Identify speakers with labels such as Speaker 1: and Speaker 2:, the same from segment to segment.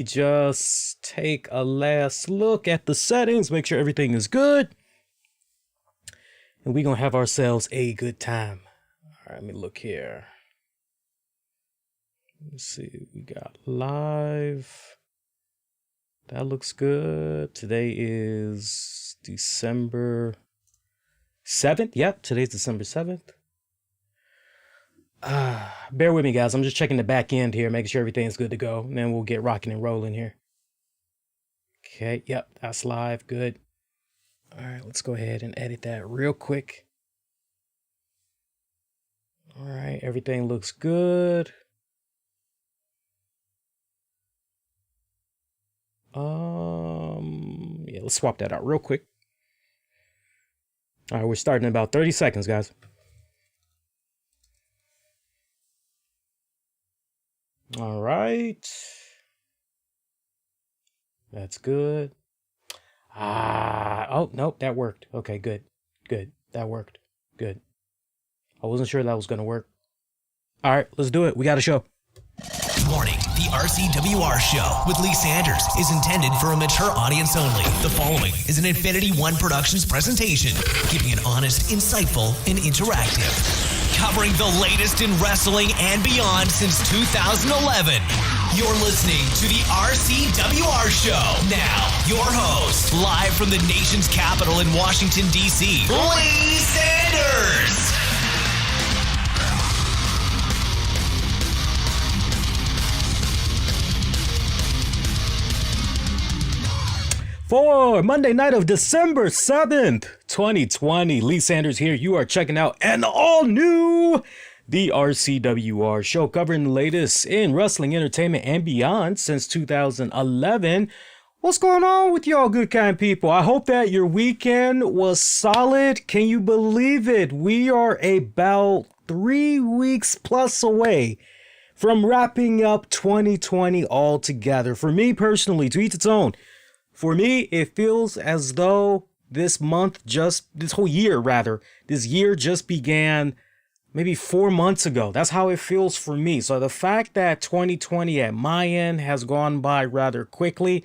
Speaker 1: just take a last look at the settings, make sure everything is good. And we're going to have ourselves a good time. All right, let me look here. Let's see, we got live. That looks good. Today is December 7th. Yep, today's December 7th. Bear with me, guys. I'm just checking the back end here, making sure everything's good to go. And then we'll get rocking and rolling here. Okay, yep, that's live. Good. All right, let's go ahead and edit that real quick. All right, everything looks good. Yeah, let's swap that out real quick. All right, we're starting in about 30 seconds, guys. All right. That's good. Oh, nope, that worked. Okay, good. Good. That worked. Good. I wasn't sure that was going to work. All right, let's do it. We got a show.
Speaker 2: Warning, the RCWR show with Lee Sanders is intended for a mature audience only. The following is an Infinity One Productions presentation, keeping it honest, insightful, and interactive. Covering the latest in wrestling and beyond since 2011. You're listening to the RCWR show. Now, your host, live from the nation's capital in Washington, D.C., Lee Sanders.
Speaker 1: For Monday night of December 7th, 2020, Lee Sanders here. You are checking out an all-new The RCWR show, covering the latest in wrestling, entertainment, and beyond since 2011. What's going on with y'all good kind people? I hope that your weekend was solid. Can you believe it? We are about 3 weeks plus away from wrapping up 2020 altogether. For me personally, to each its own. For me, it feels as though this year just began maybe 4 months ago. That's how it feels for me. So the fact that 2020 at my end has gone by rather quickly,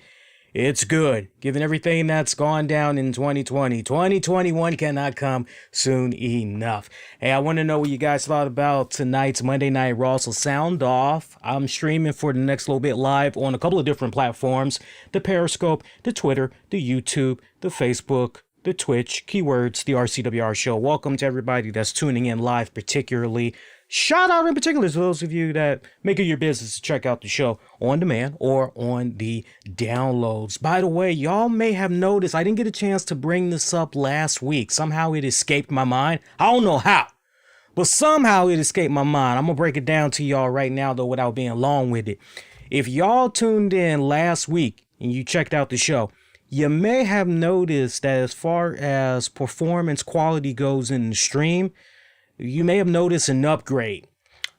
Speaker 1: it's good. Given everything that's gone down in 2020, 2021 cannot come soon enough. Hey, I want to know what you guys thought about tonight's Monday Night Raw. So sound off. I'm streaming for the next little bit live on a couple of different platforms. The Periscope, the Twitter, the YouTube, the Facebook, the Twitch, keywords, the RCWR show. Welcome to everybody that's tuning in live particularly. Shout out in particular to those of you that make it your business to check out the show on demand or on the downloads. By the way, y'all may have noticed I didn't get a chance to bring this up last week. Somehow it escaped my mind. I don't know how, but somehow it escaped my mind. I'm going to break it down to y'all right now, though, without being long with it. If y'all tuned in last week and you checked out the show, you may have noticed that as far as performance quality goes in the stream, you may have noticed an upgrade,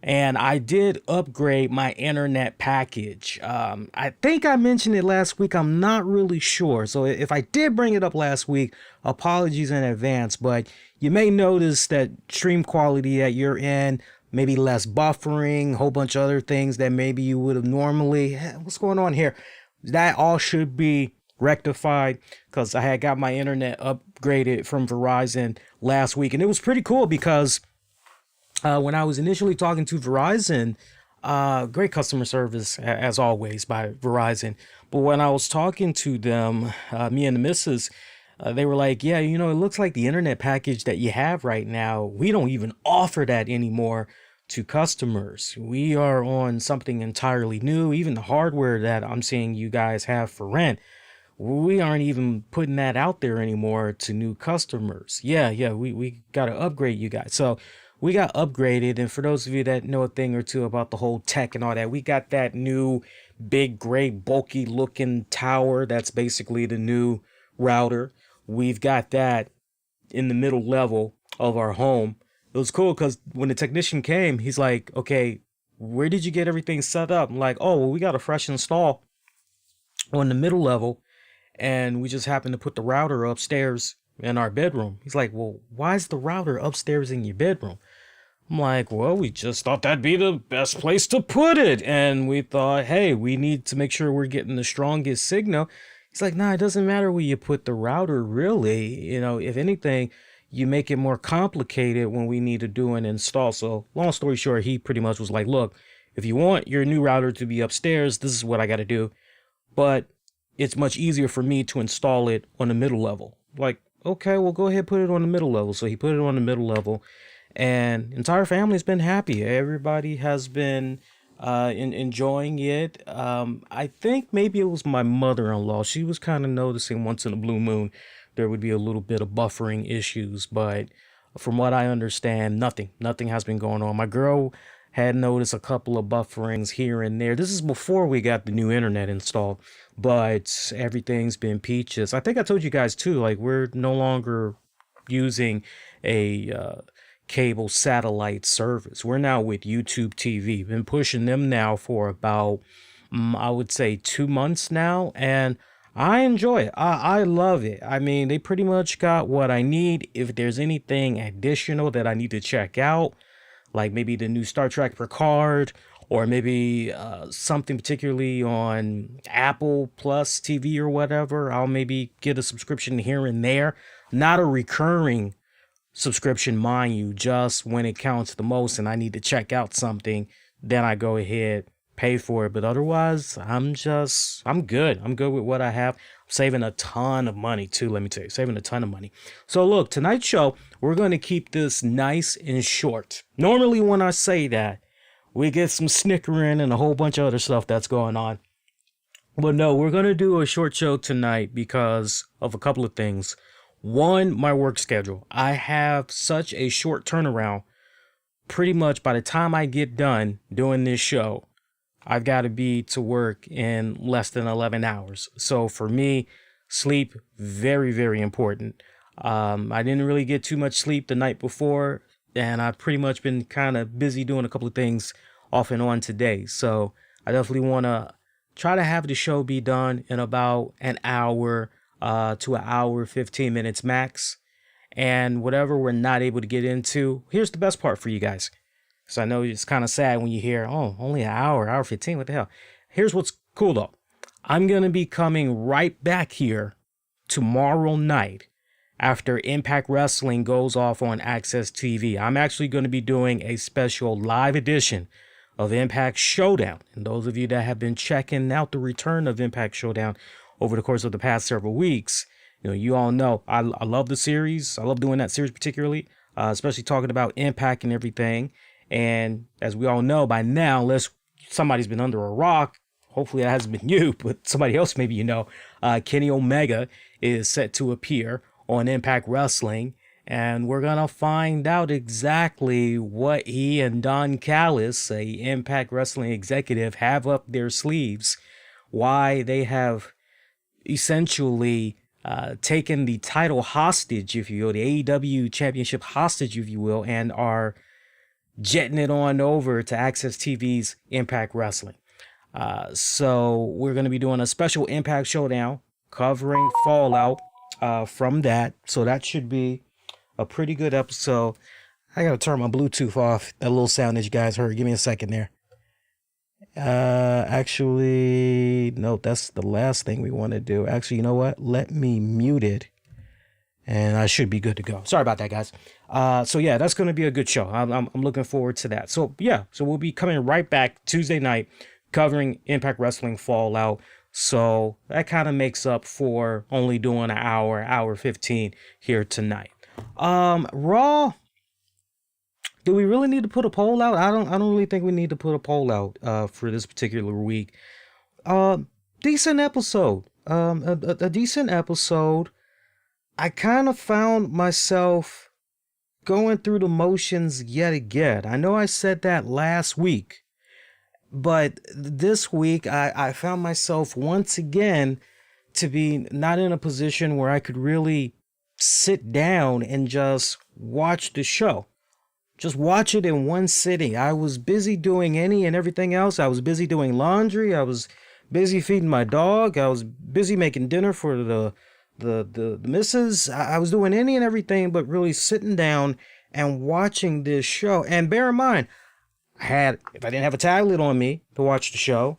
Speaker 1: and I did upgrade my internet package. I think I mentioned it last week. I'm not really sure. So if I did bring it up last week, apologies in advance, but you may notice that stream quality that you're in, maybe less buffering, a whole bunch of other things that maybe you would have normally. What's going on here? That all should be rectified because I had got my internet upgraded from Verizon last week, and it was pretty cool because when I was initially talking to Verizon, great customer service as always by Verizon, but when I was talking to them, me and the missus, they were like, yeah, you know, it looks like the internet package that you have right now, we don't even offer that anymore to customers. We are on something entirely new. Even the hardware that I'm seeing you guys have for rent, we aren't even putting that out there anymore to new customers. Yeah, we got to upgrade you guys. So we got upgraded. And for those of you that know a thing or two about the whole tech and all that, we got that new big, gray, bulky looking tower. That's basically the new router. We've got that in the middle level of our home. It was cool because when the technician came, he's like, okay, where did you get everything set up? I'm like, oh, well, we got a fresh install on the middle level. And we just happened to put the router upstairs in our bedroom. He's like, well, why is the router upstairs in your bedroom? I'm like, well, we just thought that'd be the best place to put it. And we thought, hey, we need to make sure we're getting the strongest signal. He's like, nah, it doesn't matter where you put the router, really. If anything, you make it more complicated when we need to do an install. So long story short, he pretty much was like, look, if you want your new router to be upstairs, this is what I got to do. But it's much easier for me to install it on the middle level. Like, okay, well, go ahead, put it on the middle level. So he put it on the middle level, and entire family's been happy. Everybody has been enjoying it. I think maybe it was my mother-in-law. She was kind of noticing once in a blue moon there would be a little bit of buffering issues, but from what I understand, nothing has been going on. My girl had noticed a couple of bufferings here and there. This is before we got the new internet installed, but everything's been peaches. I think I told you guys too, like we're no longer using a cable satellite service. We're now with YouTube TV. Been pushing them now for about, I would say 2 months now, and I enjoy it. I love it. I mean, they pretty much got what I need. If there's anything additional that I need to check out, like maybe the new Star Trek Picard, or maybe something particularly on Apple Plus TV or whatever, I'll maybe get a subscription here and there. Not a recurring subscription, mind you, just when it counts the most and I need to check out something, then I go ahead, pay for it. But otherwise, I'm good. I'm good with what I have. I'm saving a ton of money too, let me tell you, saving a ton of money. So look, tonight's show, we're going to keep this nice and short. Normally when I say that, we get some snickering and a whole bunch of other stuff that's going on. But no, we're going to do a short show tonight because of a couple of things. One, my work schedule. I have such a short turnaround. Pretty much by the time I get done doing this show, I've got to be to work in less than 11 hours. So for me, sleep, very, very important. I didn't really get too much sleep the night before, and I've pretty much been kind of busy doing a couple of things off and on today. So I definitely want to try to have the show be done in about an hour to an hour, 15 minutes max. And whatever we're not able to get into, here's the best part for you guys. So I know it's kind of sad when you hear, oh, only an hour 15, what the hell? Here's what's cool though. I'm going to be coming right back here tomorrow night after Impact Wrestling goes off on Access TV. I'm actually going to be doing a special live edition of Impact Showdown. And those of you that have been checking out the return of Impact Showdown over the course of the past several weeks, you all know I love the series. I love doing that series particularly, especially talking about Impact and everything. And as we all know by now, unless somebody's been under a rock, hopefully that hasn't been you, but somebody else maybe Kenny Omega is set to appear on Impact Wrestling. And we're going to find out exactly what he and Don Callis, a Impact Wrestling executive, have up their sleeves. Why they have essentially taken the title hostage, if you will, the AEW championship hostage, if you will, and are jetting it on over to Access TV's Impact Wrestling. So we're going to be doing a special Impact Showdown covering Fallout from that. So that should be a pretty good episode. I got to turn my Bluetooth off. That little sound that you guys heard. Give me a second there. Actually, no, that's the last thing we want to do. Actually, you know what? Let me mute it. And I should be good to go. Sorry about that, guys. So yeah, that's going to be a good show. I'm looking forward to that. So yeah, so we'll be coming right back Tuesday night covering Impact Wrestling Fallout. So that kind of makes up for only doing an hour 15 here tonight. Raw. Do we really need to put a poll out? I don't really think we need to put a poll out for this particular week. Decent episode. A decent episode. I kind of found myself going through the motions yet again. I know I said that last week, but this week I found myself once again to be not in a position where I could really sit down and just watch the show. Just watch it in one sitting. I was busy doing any and everything else. I was busy doing laundry. I was busy feeding my dog. I was busy making dinner for the missus. I was doing any and everything but really sitting down and watching this show. And bear in mind, if I didn't have a tablet on me to watch the show,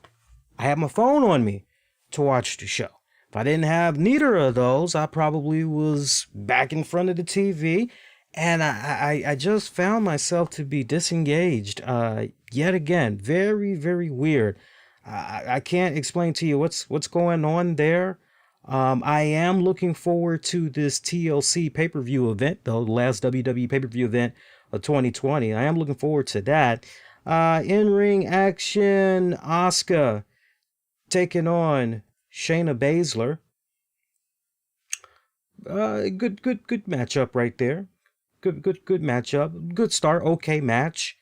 Speaker 1: I had my phone on me to watch the show. If I didn't have neither of those, I probably was back in front of the TV. And I just found myself to be disengaged yet again. Very, very weird. I can't explain to you what's going on there. I am looking forward to this TLC pay-per-view event, though, the last WWE pay-per-view event of 2020. I am looking forward to that. In-ring action, Asuka taking on Shayna Baszler. Good matchup right there. Good matchup. Good start. Okay match.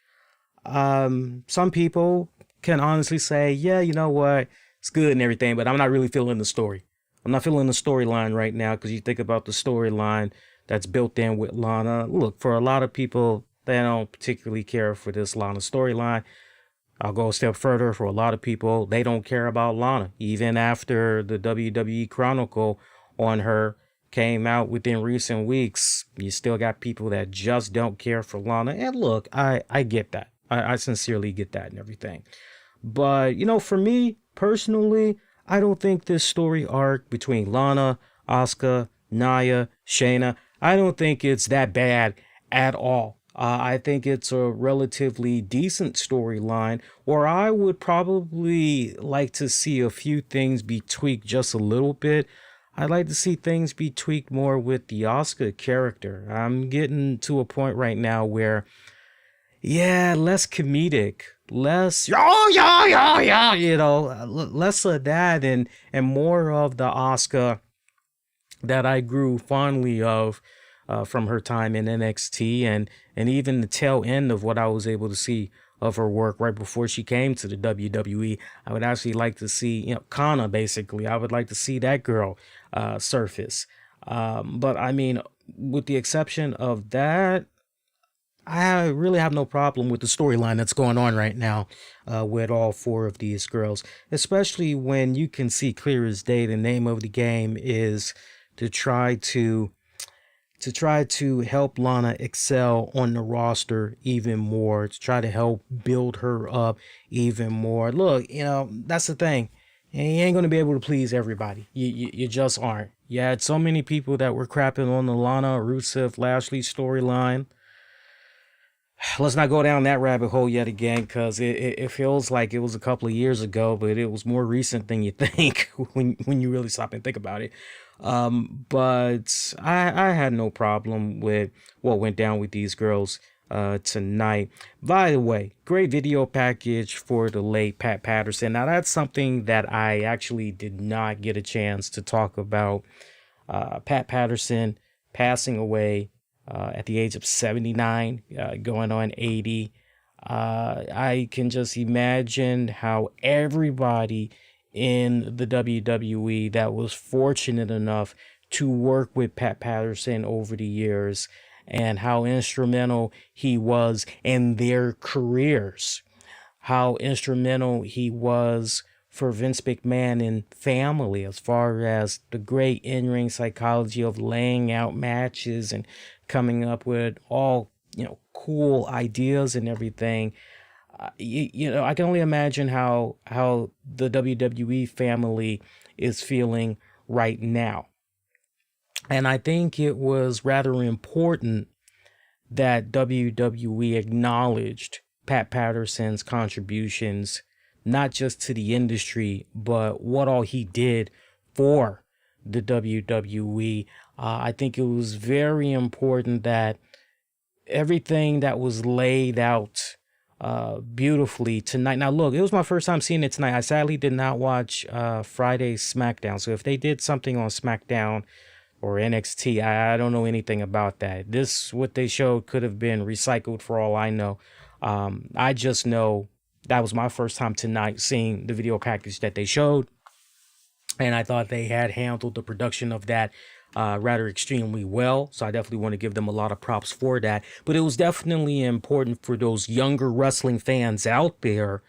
Speaker 1: Some people can honestly say, yeah, you know what? It's good and everything, but I'm not really feeling the story. I'm not feeling the storyline right now, because you think about the storyline that's built in with Lana. Look, for a lot of people, they don't particularly care for this Lana storyline. I'll go a step further. For a lot of people, they don't care about Lana. Even after the WWE Chronicle on her came out within recent weeks, you still got people that just don't care for Lana. And look, I get that. I sincerely get that and everything. But, for me, personally, I don't think this story arc between Lana, Asuka, Nia, Shayna, I don't think it's that bad at all. I think it's a relatively decent storyline, or I would probably like to see a few things be tweaked just a little bit. I'd like to see things be tweaked more with the Asuka character. I'm getting to a point right now where, less comedic, less, less of that and more of the Asuka that I grew fondly of from her time in NXT and even the tail end of what I was able to see of her work right before she came to the WWE. I would actually like to see, Kana, basically. I would like to see that girl surface. But I mean, with the exception of that, I really have no problem with the storyline that's going on right now with all four of these girls, especially when you can see clear as day the name of the game is to try to help Lana excel on the roster even more, to try to help build her up even more. Look, that's the thing. You ain't going to be able to please everybody. You just aren't. You had so many people that were crapping on the Lana, Rusev, Lashley storyline. Let's not go down that rabbit hole yet again, because it feels like it was a couple of years ago, but it was more recent than you think when you really stop and think about it. But I had no problem with what went down with these girls tonight. By the way, great video package for the late Pat Patterson. Now, that's something that I actually did not get a chance to talk about. Pat Patterson passing away at the age of 79, going on 80. I can just imagine how everybody in the WWE that was fortunate enough to work with Pat Patterson over the years, and how instrumental he was in their careers, how instrumental he was for Vince McMahon and family, as far as the great in-ring psychology of laying out matches and coming up with all, cool ideas and everything. I can only imagine how the WWE family is feeling right now. And I think it was rather important that WWE acknowledged Pat Patterson's contributions, not just to the industry, but what all he did for the WWE. I think it was very important that everything that was laid out beautifully tonight. Now, look, it was my first time seeing it tonight. I sadly did not watch Friday's SmackDown. So if they did something on SmackDown or NXT, I don't know anything about that. What they showed could have been recycled for all I know. I just know that was my first time tonight seeing the video package that they showed. And I thought they had handled the production of that rather extremely well. So I definitely want to give them a lot of props for that. But it was definitely important for those younger wrestling fans out there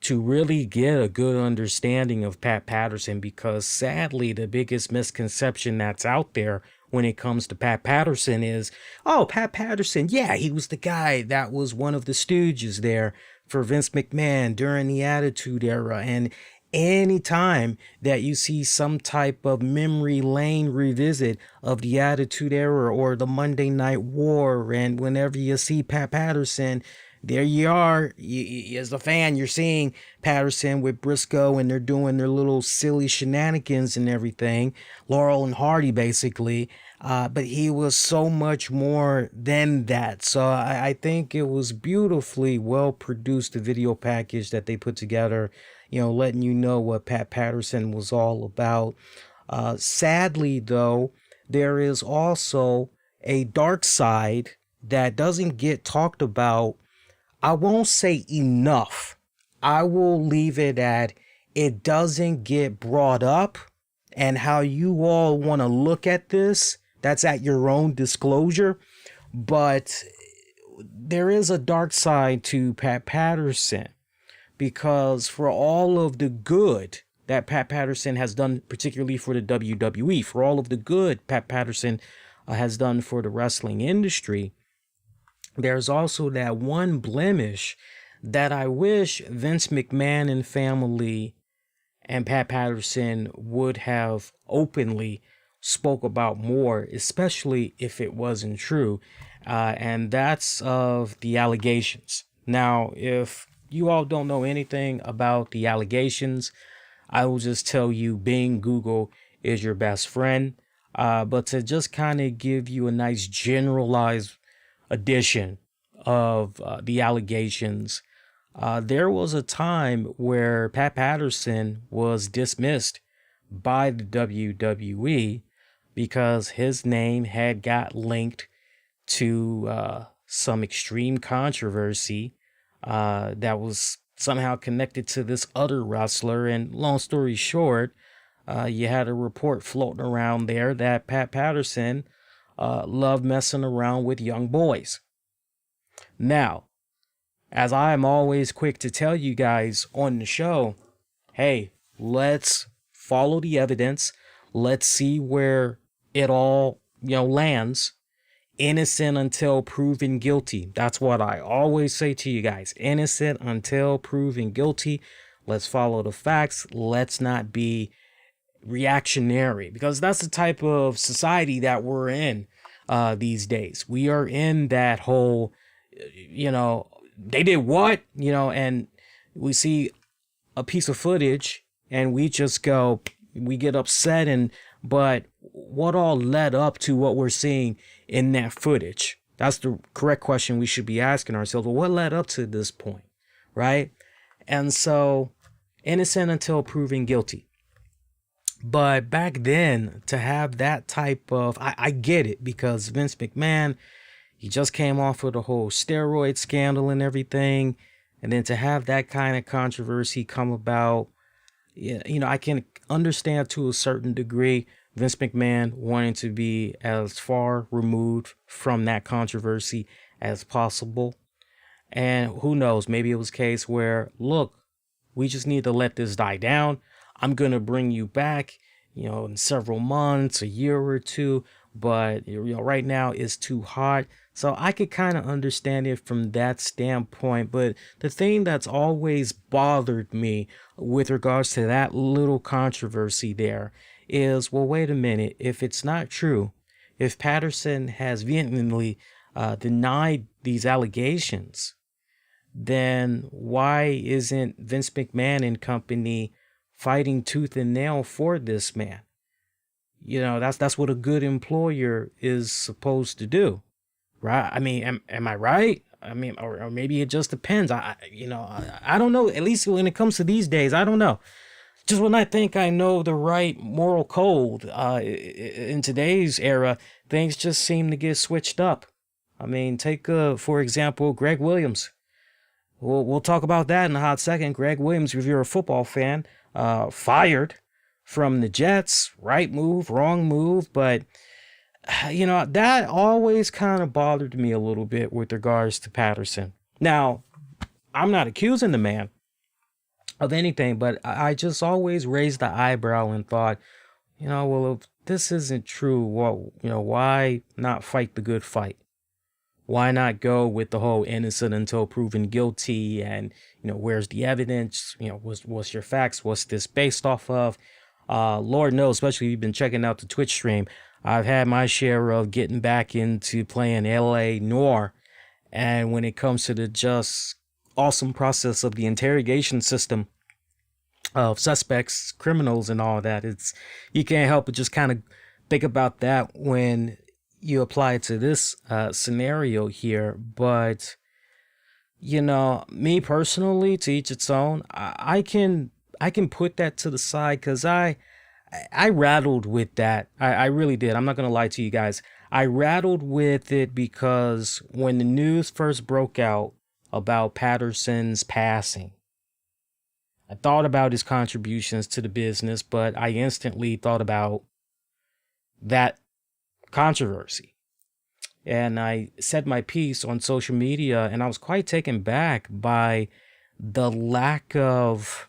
Speaker 1: to really get a good understanding of Pat Patterson, because sadly, the biggest misconception that's out there when it comes to Pat Patterson is, oh, Pat Patterson, yeah, he was the guy that was one of the stooges there for Vince McMahon during the Attitude Era. And anytime that you see some type of memory lane revisit of the Attitude Era or the Monday Night War, and whenever you see Pat Patterson, there you are. As a fan, you're seeing Patterson with Briscoe, and they're doing their little silly shenanigans and everything. Laurel and Hardy, basically. But he was so much more than that. So I think it was beautifully well produced, the video package that they put together, letting you know what Pat Patterson was all about. Sadly, though, there is also a dark side that doesn't get talked about. I won't say enough. I will leave it at it doesn't get brought up, and how you all want to look at this, that's at your own disclosure. But there is a dark side to Pat Patterson, because for all of the good that Pat Patterson has done, particularly for the WWE, for all of the good Pat Patterson has done for the wrestling industry, there's also that one blemish that I wish Vince McMahon and family and Pat Patterson would have openly spoke about more, especially if it wasn't true. And that's of the allegations. Now, if you all don't know anything about the allegations, I will just tell you Bing Google is your best friend. But to just kind of give you a nice generalized edition of the allegations, there was a time where Pat Patterson was dismissed by the WWE because his name had got linked to some extreme controversy that was somehow connected to this other wrestler. And long story short, you had a report floating around there that Pat Patterson loved messing around with young boys. Now, as I am always quick to tell you guys on the show, hey, let's follow the evidence. Let's see where it all, lands. Innocent until proven guilty. That's what I always say to you guys. Innocent until proven guilty. Let's follow the facts. Let's not be reactionary, because that's the type of society that we're in these days. We are in that whole, they did what, and we see a piece of footage and we just we get upset, but what all led up to what we're seeing in that footage? That's the correct question we should be asking ourselves. Well, what led up to this point, right? And so, innocent until proven guilty. But back then, to have that type of, I get it, because Vince McMahon, he just came off of the whole steroid scandal and everything. And then to have that kind of controversy come about, I can understand to a certain degree Vince McMahon wanting to be as far removed from that controversy as possible. And who knows, maybe it was a case where, look, we just need to let this die down. I'm going to bring you back, in several months, a year or two, but right now it's too hot. So I could kind of understand it from that standpoint. But the thing that's always bothered me with regards to that little controversy there is, well, wait a minute. If it's not true, if Patterson has vehemently denied these allegations, then why isn't Vince McMahon and company fighting tooth and nail for this man? That's what a good employer is supposed to do, right? I mean, am I right? I mean, or maybe it just depends. I don't know. At least when it comes to these days, I don't know. Just when I think I know the right moral code, in today's era, things just seem to get switched up. I mean, take, for example, Gregg Williams. We'll talk about that in a hot second. Gregg Williams, if you're a football fan, fired from the Jets. Right move, wrong move. But, that always kind of bothered me a little bit with regards to Patterson. Now, I'm not accusing the man of anything, but I just always raised the eyebrow and thought, well, if this isn't true, well, why not fight the good fight? Why not go with the whole innocent until proven guilty? And where's the evidence? What's your facts? What's this based off of? Lord knows, especially if you've been checking out the Twitch stream, I've had my share of getting back into playing LA Noir. And when it comes to the just awesome process of the interrogation system of suspects, criminals, and all that, you can't help but just kind of think about that when you apply it to this scenario here. But me personally, to each its own. I can put that to the side because I rattled with that. I really did. I'm not gonna lie to you guys. I rattled with it because when the news first broke out about Patterson's passing, I thought about his contributions to the business, but I instantly thought about that controversy. And I said my piece on social media, and I was quite taken back by the lack of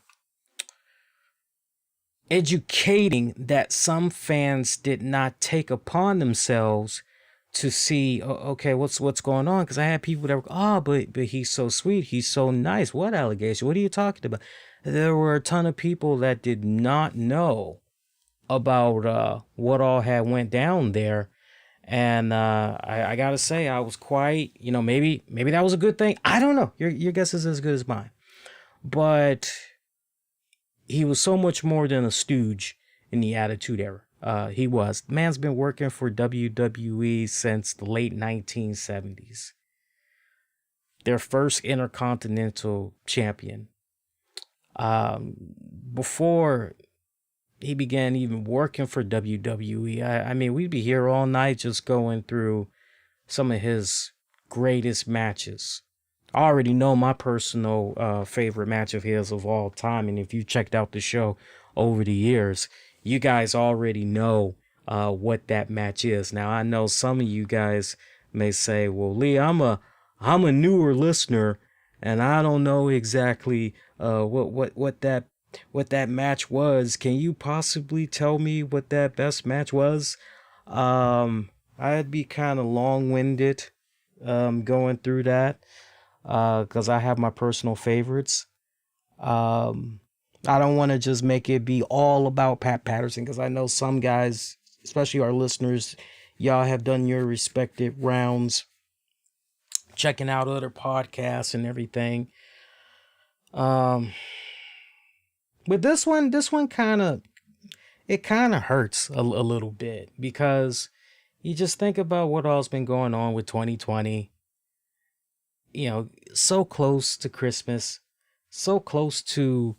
Speaker 1: educating that some fans did not take upon themselves to see, okay, what's going on? Because I had people that were, but he's so sweet, he's so nice. What allegation? What are you talking about? There were a ton of people that did not know about what all had went down there. And I gotta say, I was quite, maybe that was a good thing. I don't know. Your guess is as good as mine. But he was so much more than a stooge in the Attitude Era. He was. The man's been working for WWE since the late 1970s. Their first Intercontinental Champion. Before he began even working for WWE, I mean, we'd be here all night just going through some of his greatest matches. I already know my personal favorite match of his of all time, and if you checked out the show over the years, you guys already know what that match is. Now, I know some of you guys may say, well, Lee, I'm a newer listener, and I don't know exactly what that match was. Can you possibly tell me what that best match was? I'd be kind of long-winded going through that because I have my personal favorites. I don't want to just make it be all about Pat Patterson because I know some guys, especially our listeners, y'all have done your respective rounds, checking out other podcasts and everything. But this one kind of hurts a little bit because you just think about what all's been going on with 2020. So close to Christmas, so close to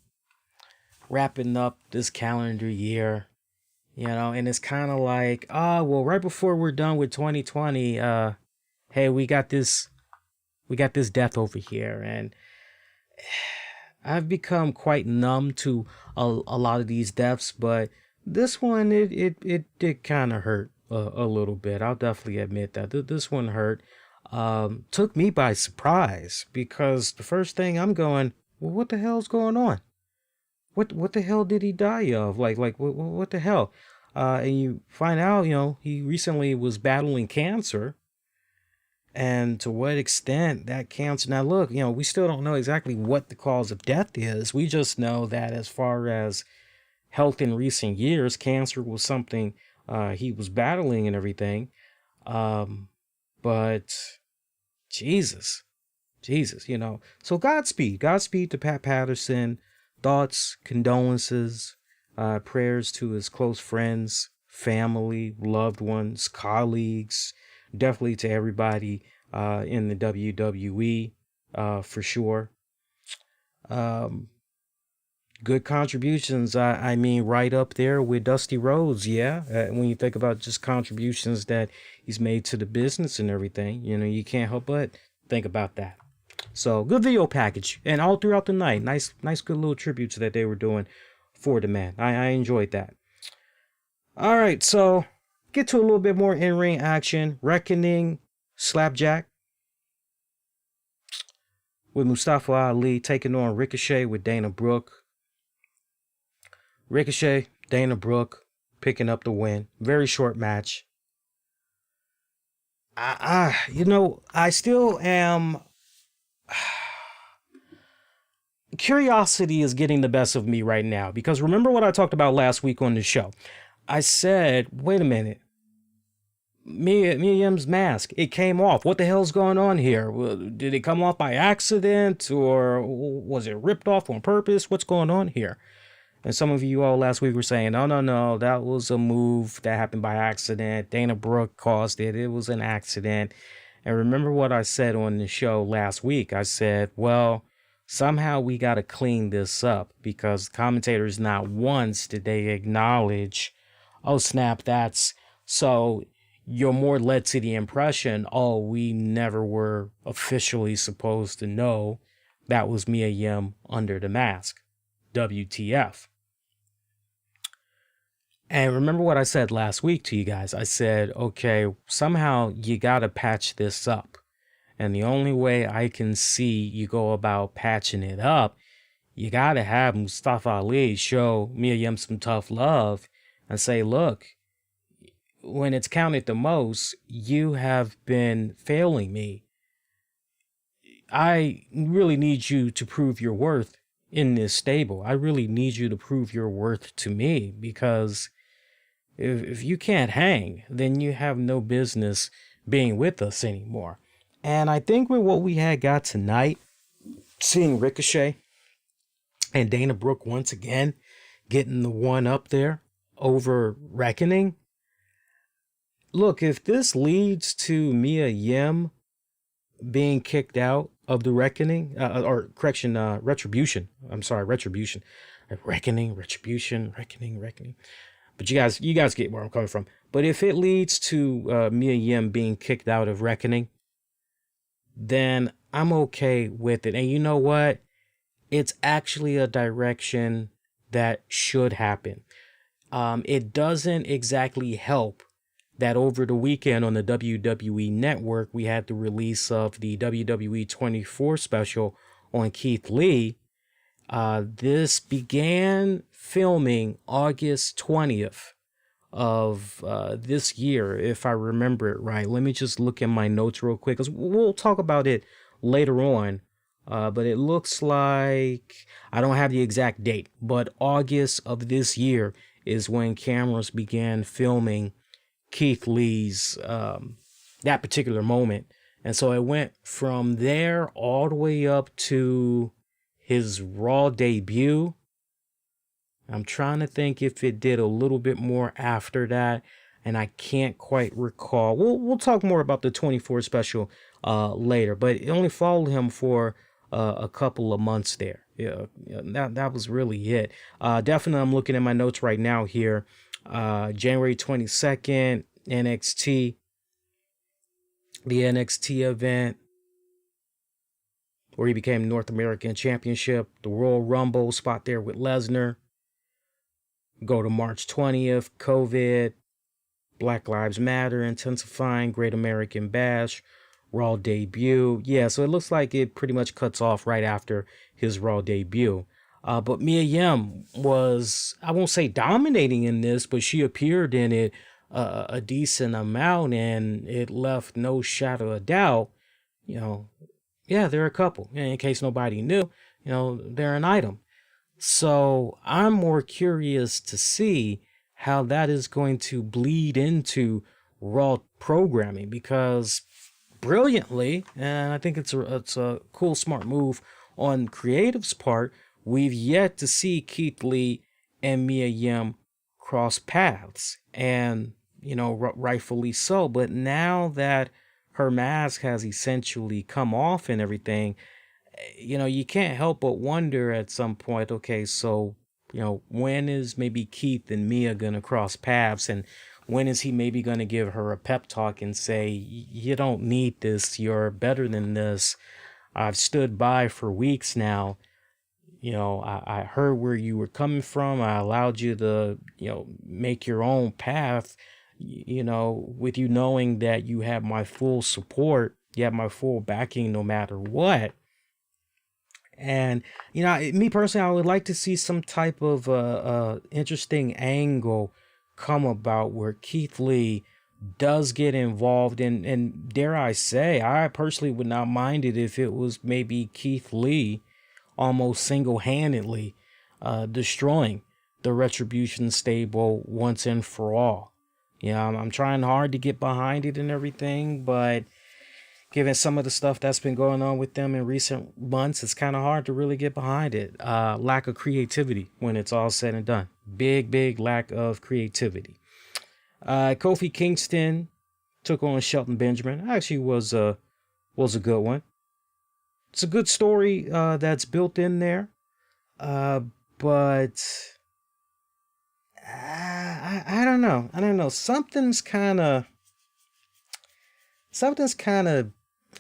Speaker 1: wrapping up this calendar year, and it's kind of like, right before we're done with 2020, hey, we got this death over here, and I've become quite numb to a lot of these deaths, but this one, it did kind of hurt a little bit. I'll definitely admit that. This one hurt. Took me by surprise because the first thing I'm going, well, what the hell's going on? What the hell did he die of? Like what the hell? And you find out, he recently was battling cancer. And to what extent that cancer... Now, look, we still don't know exactly what the cause of death is. We just know that as far as health in recent years, cancer was something he was battling and everything. But Jesus, So Godspeed to Pat Patterson. Thoughts, condolences, prayers to his close friends, family, loved ones, colleagues, definitely to everybody in the WWE, for sure. Good contributions. I mean, right up there with Dusty Rhodes. Yeah. When you think about just contributions that he's made to the business and everything, you can't help but think about that. So good video package, and all throughout the night, nice good little tributes that they were doing for the man. I enjoyed that. All right, so get to a little bit more in-ring action. Reckoning Slapjack with Mustafa Ali taking on Ricochet with Dana Brooke. Ricochet, Dana Brooke, picking up the win. Very short match. I still am. Curiosity is getting the best of me right now, because remember what I talked about last week on the show. I said, wait a minute. Mia Yim's mask, it came off. What the hell's going on here? Did it come off by accident, or was it ripped off on purpose? What's going on here? And some of you all last week were saying, no, that was a move that happened by accident. Dana Brooke caused it. It was an accident. And remember what I said on the show last week. I said, well, somehow we got to clean this up, because commentators not once did they acknowledge, oh, snap, that's so you're more led to the impression, oh, we never were officially supposed to know that was Mia Yim under the mask. WTF. And remember what I said last week to you guys. I said, okay, somehow you got to patch this up. And the only way I can see you go about patching it up, you got to have Mustafa Ali show Mia Yim some tough love and say, look, when it's counted the most, you have been failing me. I really need you to prove your worth in this stable. I really need you to prove your worth to me, because if you can't hang, then you have no business being with us anymore. And I think with what we had got tonight, seeing Ricochet and Dana Brooke once again getting the one up there over Reckoning. Look, if this leads to Mia Yim being kicked out of the Reckoning, Retribution. I'm sorry, Retribution. Reckoning. But you guys get where I'm coming from. But if it leads to Mia Yim being kicked out of Reckoning, then I'm okay with it. And you know what? It's actually a direction that should happen. It doesn't exactly help that over the weekend on the WWE Network, we had the release of the WWE 24 special on Keith Lee. This began filming August 20th of this year, if I remember it right. Let me just look at my notes real quick, because we'll talk about it later on. But it looks like, I don't have the exact date, but August of this year is when cameras began filming Keith Lee's that particular moment. And so it went from there all the way up to his Raw debut. I'm trying to think if it did a little bit more after that, and I can't quite recall. We'll talk more about the 24 special later, but it only followed him for a couple of months there. Yeah, that was really it. Definitely, I'm looking at my notes right now here. January 22nd, NXT, the NXT event where he became North American Championship, the Royal Rumble spot there with Lesnar. Go to March 20th, COVID, Black Lives Matter intensifying, Great American Bash, Raw debut. Yeah, so it looks like it pretty much cuts off right after his Raw debut. But Mia Yim was, I won't say dominating in this, but she appeared in it a decent amount, and it left no shadow of doubt, yeah, they're a couple. In case nobody knew, they're an item. So I'm more curious to see how that is going to bleed into Raw programming, because brilliantly, and I think it's a cool, smart move on creative's part, we've yet to see Keith Lee and Mia Yim cross paths, and rightfully so. But now that her mask has essentially come off and everything, you can't help but wonder at some point, okay, so when is maybe Keith and Mia gonna cross paths, and when is he maybe gonna give her a pep talk and say, you don't need this, you're better than this, I've stood by for weeks now, I heard where you were coming from, I allowed you to make your own path, with you knowing that you have my full support, you have my full backing no matter what. And me personally, I would like to see some type of interesting angle come about where Keith Lee does get involved in, and dare I say, I personally would not mind it if it was maybe Keith Lee almost single-handedly destroying the Retribution stable once and for all. I'm trying hard to get behind it and everything, but given some of the stuff that's been going on with them in recent months, it's kind of hard to really get behind it. Lack of creativity when it's all said and done. Big lack of creativity. Kofi Kingston took on Shelton Benjamin. Actually was a good one. It's a good story that's built in there. But I don't know. Something's kind of,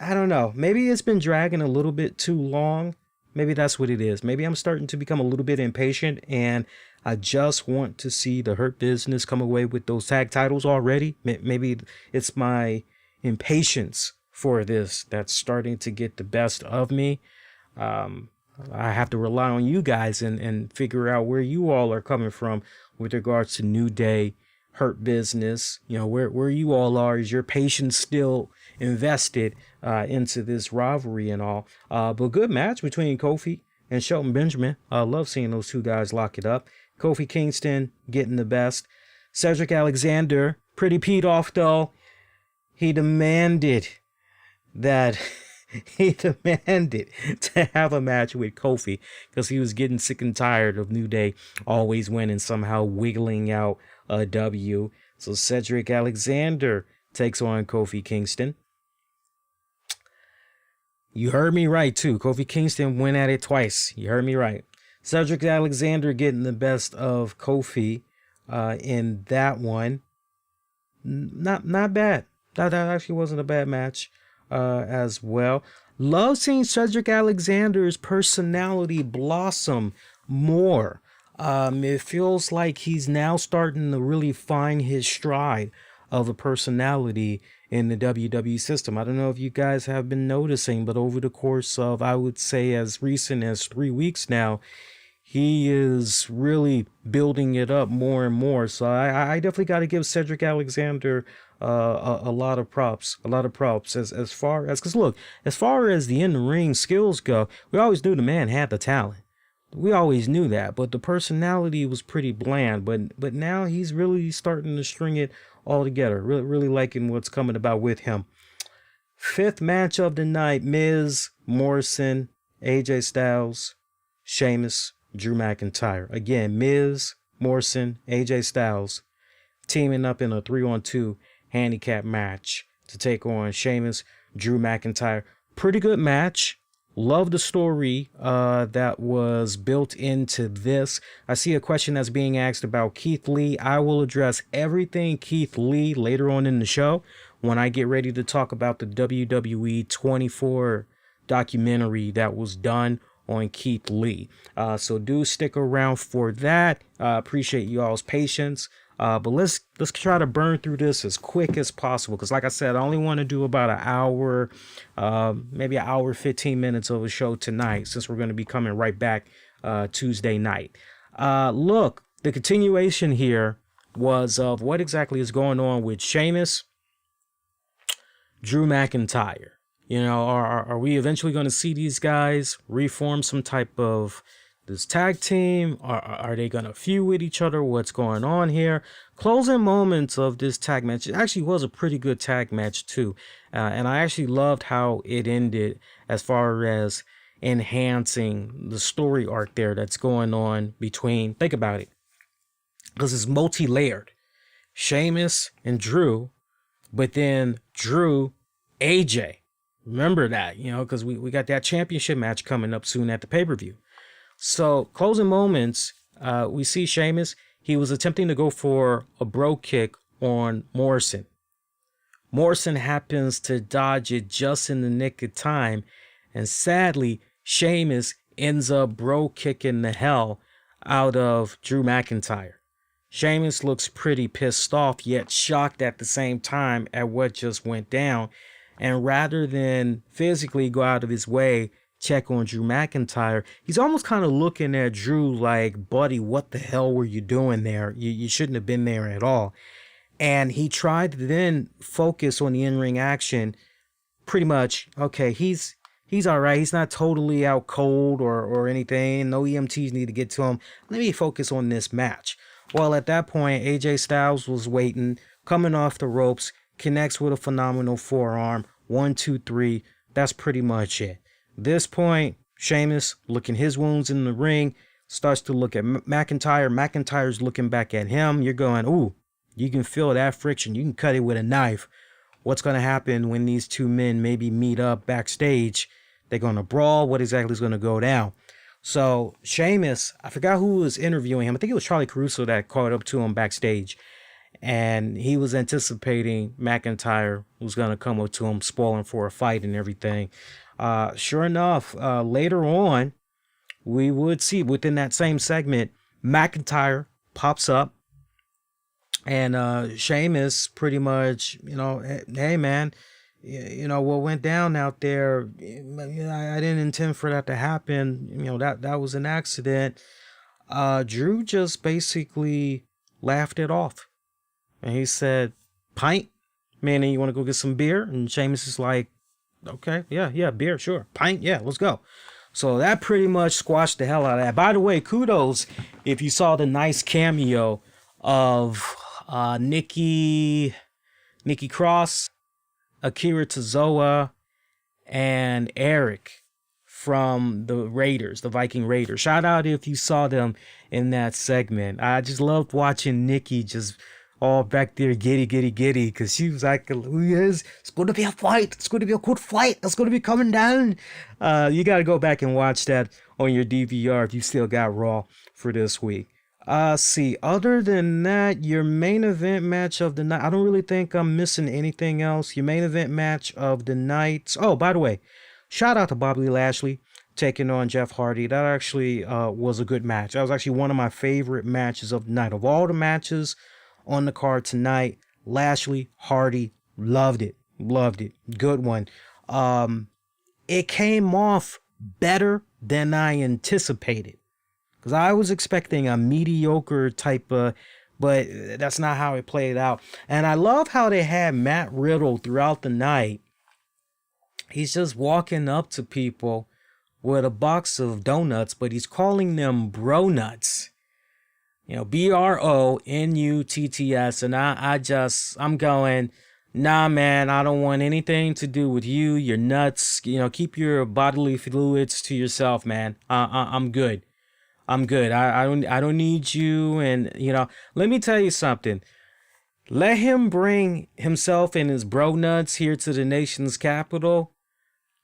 Speaker 1: I don't know. Maybe it's been dragging a little bit too long. Maybe that's what it is. Maybe I'm starting to become a little bit impatient, and I just want to see the Hurt Business come away with those tag titles already. Maybe it's my impatience for this that's starting to get the best of me. I have to rely on you guys and figure out where you all are coming from with regards to New Day, Hurt Business. Where you all are. Is your patience still invested into this rivalry and all? But good match between Kofi and Shelton Benjamin. I love seeing those two guys lock it up. Kofi Kingston getting the best. Cedric Alexander, pretty peed off though. He demanded to have a match with Kofi because he was getting sick and tired of New Day always winning, somehow wiggling out a W. So Cedric Alexander takes on Kofi Kingston. You heard me right too. Kofi Kingston went at it twice. You heard me right. Cedric Alexander getting the best of Kofi in that one. Not bad. That actually wasn't a bad match as well. Love seeing Cedric Alexander's personality blossom more. It feels like he's now starting to really find his stride of a personality in the WWE system. I don't know if you guys have been noticing, but over the course of, I would say, as recent as 3 weeks now, he is really building it up more and more. So I definitely got to give Cedric Alexander a lot of props. As far as, because look, as far as the in-the-ring skills go, we always knew the man had the talent. We always knew that, but the personality was pretty bland. But now he's really starting to string it all together. Really liking what's coming about with him. Fifth match of the night: Miz, Morrison, AJ Styles, Sheamus, Drew McIntyre. Again, Miz, Morrison, AJ Styles teaming up in a 3-on-2 handicap match to take on Sheamus, Drew McIntyre. Pretty good match. Love the story that was built into this. I see a question that's being asked about Keith Lee. I will address everything Keith Lee later on in the show when I get ready to talk about the WWE 24 documentary that was done on Keith Lee. So do stick around for that. Appreciate you all's patience. But let's try to burn through this as quick as possible, because like I said, I only want to do about an hour, maybe an hour 15 minutes of a show tonight, since we're going to be coming right back Tuesday night. Look, the continuation here was of what exactly is going on with Sheamus, Drew McIntyre. Are we eventually going to see these guys reform some type of this tag team? Are they going to feud with each other? What's going on here? Closing moments of this tag match. It actually was a pretty good tag match too. And I actually loved how it ended as far as enhancing the story arc there that's going on between, think about it, because it's multi-layered. Sheamus and Drew, but then Drew, AJ. Remember that, because we got that championship match coming up soon at the pay-per-view. So, closing moments, we see Sheamus. He was attempting to go for a bro kick on Morrison. Morrison happens to dodge it just in the nick of time. And sadly, Sheamus ends up bro kicking the hell out of Drew McIntyre. Sheamus looks pretty pissed off, yet shocked at the same time at what just went down. And rather than physically go out of his way check on Drew McIntyre, he's almost kind of looking at Drew like, buddy, what the hell were you doing there? You shouldn't have been there at all. And he tried to then focus on the in-ring action. Pretty much, okay, he's all right. He's not totally out cold or anything. No EMTs need to get to him. Let me focus on this match. Well, at that point, AJ Styles was waiting, coming off the ropes, connects with a phenomenal forearm. 1, 2, 3. That's pretty much it. This point, Sheamus, looking his wounds in the ring, starts to look at McIntyre. McIntyre's looking back at him. You're going, ooh, you can feel that friction. You can cut it with a knife. What's going to happen when these two men maybe meet up backstage? They're going to brawl. What exactly is going to go down? So Sheamus, I forgot who was interviewing him. I think it was Charlie Caruso that caught up to him backstage. And he was anticipating McIntyre was going to come up to him, spoiling for a fight and everything. Sure enough, later on, we would see within that same segment, McIntyre pops up. And Sheamus pretty much, hey, man, what went down out there, I didn't intend for that to happen. That was an accident. Drew just basically laughed it off. And he said, pint? Meaning you want to go get some beer? And Sheamus is like, okay, yeah, beer, sure. Pint, yeah, let's go. So that pretty much squashed the hell out of that. By the way, kudos if you saw the nice cameo of Nikki Cross, Akira Tozawa, and Eric from the Raiders, the Viking Raiders. Shout out if you saw them in that segment. I just loved watching Nikki just all back there giddy, because she was like, yes, it's going to be a fight. It's going to be a good fight. It's going to be coming down. You got to go back and watch that on your DVR if you still got Raw for this week. See, other than that, your main event match of the night, I don't really think I'm missing anything else. Your main event match of the night. Oh, by the way, shout out to Bobby Lashley taking on Jeff Hardy. That actually was a good match. That was actually one of my favorite matches of the night. Of all the matches on the card tonight, Lashley, Hardy, loved it. Good one. It came off better than I anticipated. Because I was expecting a mediocre type of, but that's not how it played out. And I love how they had Matt Riddle throughout the night. He's just walking up to people with a box of donuts, but he's calling them bro nuts. BRONUTTS. And I'm going, nah, man, I don't want anything to do with you. You're nuts. Keep your bodily fluids to yourself, man. I'm good. I don't need you. And, let me tell you something. Let him bring himself and his bro nuts here to the nation's capital.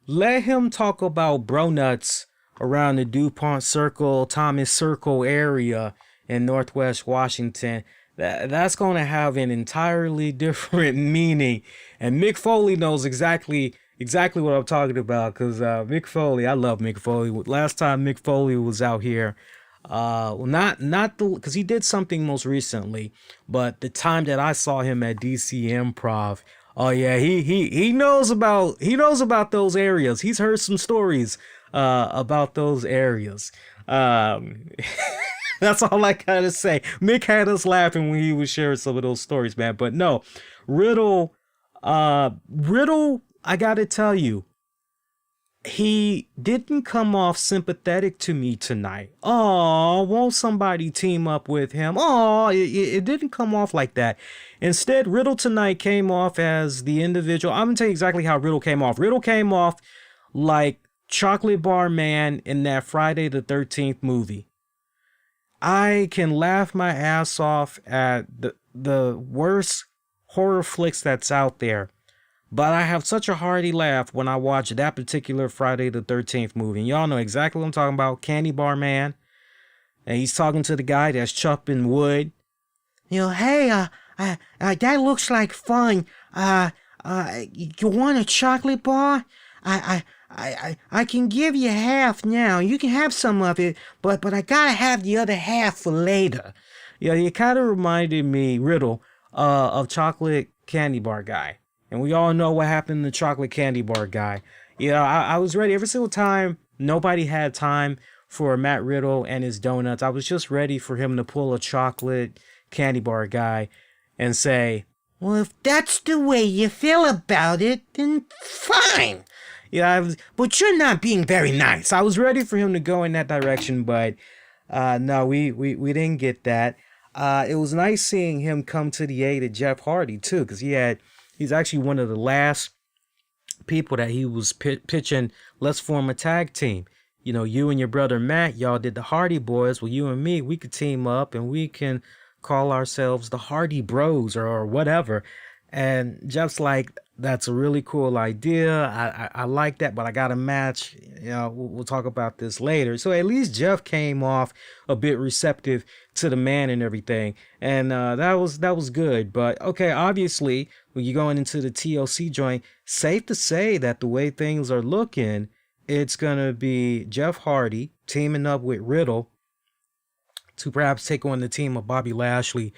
Speaker 1: Let him talk about bro nuts around the DuPont Circle, Thomas Circle area in Northwest Washington. That's going to have an entirely different meaning. And Mick Foley knows exactly what I'm talking about, because Mick Foley, I love Mick Foley. Last time Mick Foley was out here, because he did something most recently, but the time that I saw him at DC Improv, oh yeah, he knows about those areas. He's heard some stories about those areas. That's all I gotta say. Mick had us laughing when he was sharing some of those stories, man. But no, Riddle, I gotta tell you, he didn't come off sympathetic to me tonight. Oh, won't somebody team up with him? Oh, it didn't come off like that. Instead, Riddle tonight came off as the individual. I'm gonna tell you exactly how Riddle came off. Riddle came off like Chocolate Bar Man in that Friday the 13th movie. I can laugh my ass off at the worst horror flicks that's out there, but I have such a hearty laugh when I watch that particular Friday the 13th movie. And y'all know exactly what I'm talking about. Candy Bar Man. And he's talking to the guy that's chopping wood. Hey, that looks like fun. You want a chocolate bar? I can give you half now. You can have some of it, but I gotta have the other half for later. You kind of reminded me, Riddle, of Chocolate Candy Bar Guy. And we all know what happened to Chocolate Candy Bar Guy. I was ready every single time nobody had time for Matt Riddle and his donuts. I was just ready for him to pull a chocolate candy bar guy and say, well, if that's the way you feel about it, then fine. Yeah, but you're not being very nice. I was ready for him to go in that direction, but no, we didn't get that. It was nice seeing him come to the aid of Jeff Hardy too, because he's actually one of the last people that he was pitching. Let's form a tag team. You know, you and your brother Matt, y'all did the Hardy Boys. Well, you and me, we could team up and we can call ourselves the Hardy Bros or whatever. And Jeff's like, that's a really cool idea. I like that, but I got a match. You know, we'll talk about this later. So at least Jeff came off a bit receptive to the man and everything. And that was good. But okay, obviously, when you're going into the TLC joint, safe to say that the way things are looking, it's going to be Jeff Hardy teaming up with Riddle to perhaps take on the team of Bobby Lashley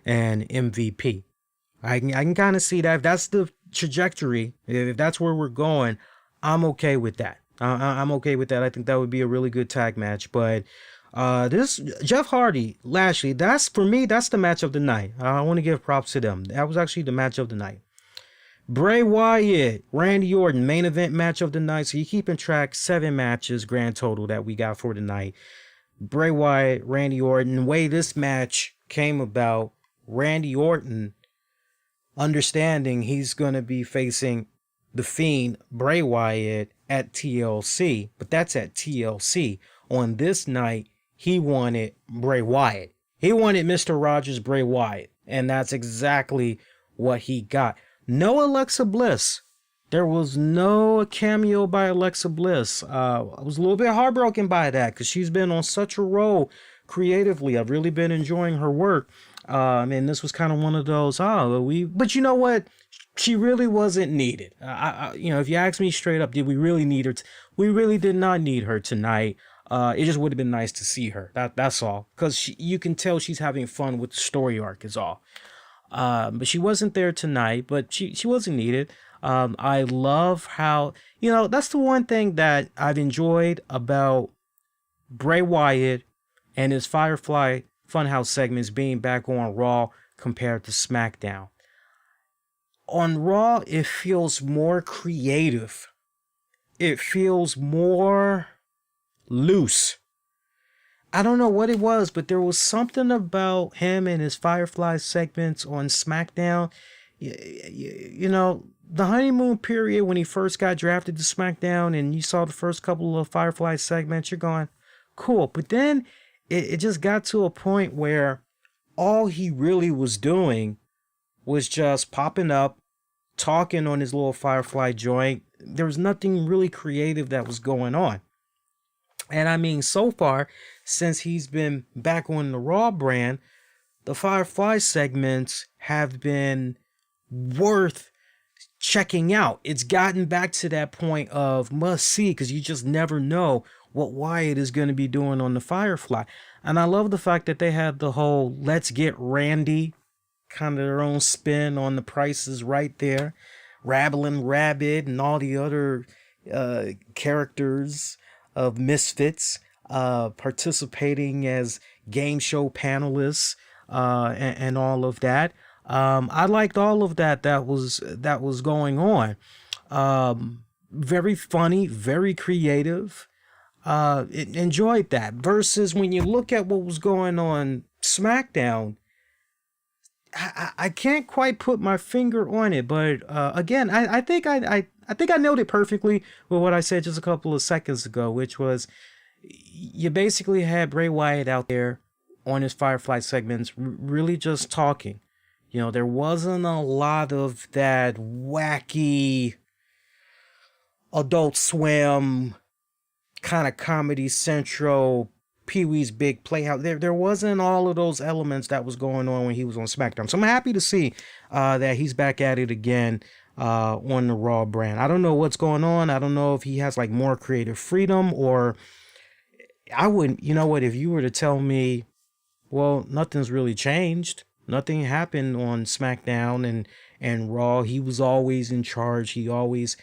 Speaker 1: and MVP. I can kind of see that. If that's the trajectory, if that's where we're going, I'm okay with that. I'm okay with that. I think that would be a really good tag match. But this Jeff Hardy, Lashley, that's for me, that's the match of the night. I want to give props to them. That was actually the match of the night. Bray Wyatt, Randy Orton, main event match of the night. So you're keeping track, 7 matches grand total that we got for the night. Bray Wyatt, Randy Orton. The way this match came about, Randy Orton understanding he's going to be facing the Fiend, Bray Wyatt, at TLC. But that's at TLC. On this night, he wanted Bray Wyatt. He wanted Mr. Rogers, Bray Wyatt. And that's exactly what he got. No Alexa Bliss. There was no cameo by Alexa Bliss. I was a little bit heartbroken by that because she's been on such a roll creatively. I've really been enjoying her work. And this was kind of one of those, but you know what? She really wasn't needed. If you ask me straight up, did we really need her? We really did not need her tonight. It just would have been nice to see her. That's all. Because you can tell she's having fun with the story arc is all. But she wasn't there tonight, but she wasn't needed. I love how, that's the one thing that I've enjoyed about Bray Wyatt and his Firefly Funhouse segments being back on Raw compared to SmackDown. On Raw, it feels more creative. It feels more loose. I don't know what it was, but there was something about him and his Firefly segments on SmackDown. The honeymoon period when he first got drafted to SmackDown and you saw the first couple of Firefly segments, you're going, cool. But then it just got to a point where all he really was doing was just popping up, talking on his little Firefly joint. There was nothing really creative that was going on. And I mean, so far, since he's been back on the Raw brand, the Firefly segments have been worth checking out. It's gotten back to that point of must see because you just never know what Wyatt is going to be doing on the Firefly. And I love the fact that they had the whole let's get Randy, kind of their own spin on the prices right there. Rabblin' Rabbit and all the other characters of Misfits participating as game show panelists and all of that. I liked all of that was going on. Very funny, very creative. Enjoyed that. Versus when you look at what was going on SmackDown, I can't quite put my finger on it, but again, I think I nailed it perfectly with what I said just a couple of seconds ago, which was you basically had Bray Wyatt out there on his Firefly segments, really just talking. There wasn't a lot of that wacky Adult Swim kind of Comedy Central, Pee-wee's Big Playhouse. There wasn't all of those elements that was going on when he was on SmackDown. So I'm happy to see that he's back at it again on the Raw brand. I don't know what's going on. I don't know if he has like more creative freedom or I wouldn't, if you were to tell me, well, nothing's really changed. Nothing happened on SmackDown and Raw. He was always in charge. He always,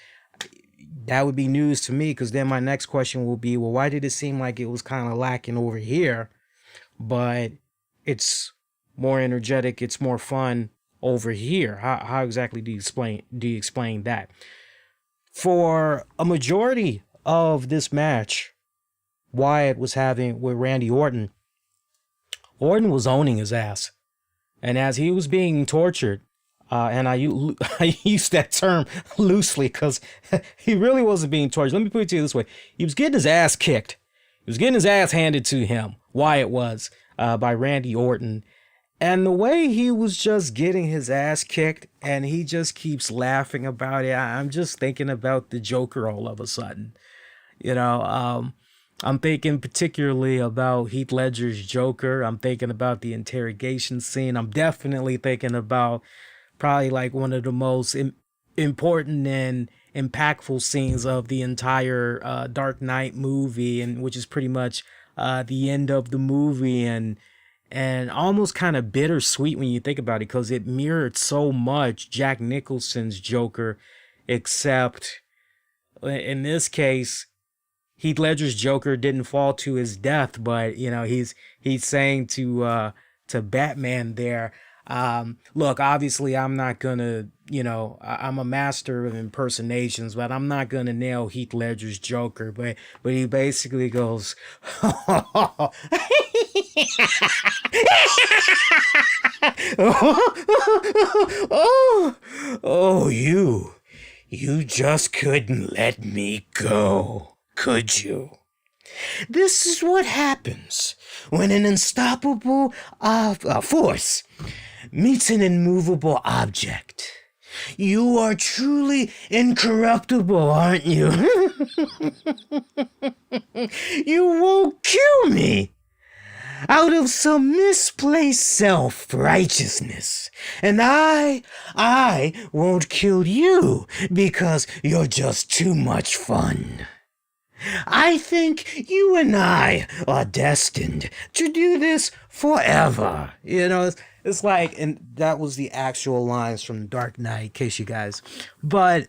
Speaker 1: that would be news to me, because then my next question will be, well, why did it seem like it was kind of lacking over here, but it's more energetic, it's more fun over here? How exactly do you explain that? For a majority of this match Wyatt was having with Randy Orton, Orton was owning his ass. And as he was being tortured, and I use that term loosely because he really wasn't being tortured. Let me put it to you this way. He was getting his ass kicked. He was getting his ass handed to him, Wyatt was, by Randy Orton. And the way he was just getting his ass kicked and he just keeps laughing about it, I'm just thinking about the Joker all of a sudden. You know, I'm thinking particularly about Heath Ledger's Joker. I'm thinking about the interrogation scene. I'm definitely thinking about probably like one of the most important and impactful scenes of the entire Dark Knight movie, and which is pretty much the end of the movie, and almost kind of bittersweet when you think about it, because it mirrored so much Jack Nicholson's Joker, except in this case, Heath Ledger's Joker didn't fall to his death, but you know, he's saying to Batman there, look, obviously I'm not gonna, you know, I'm a master of impersonations, but I'm not gonna nail Heath Ledger's Joker, but he basically goes, oh, you just couldn't let me go, could you? This is what happens when an unstoppable force meets an immovable object. You are truly incorruptible, aren't you? You won't kill me out of some misplaced self-righteousness. And I won't kill you because you're just too much fun. I think you and I are destined to do this forever. You know, it's like, and that was the actual lines from Dark Knight, in case you guys. But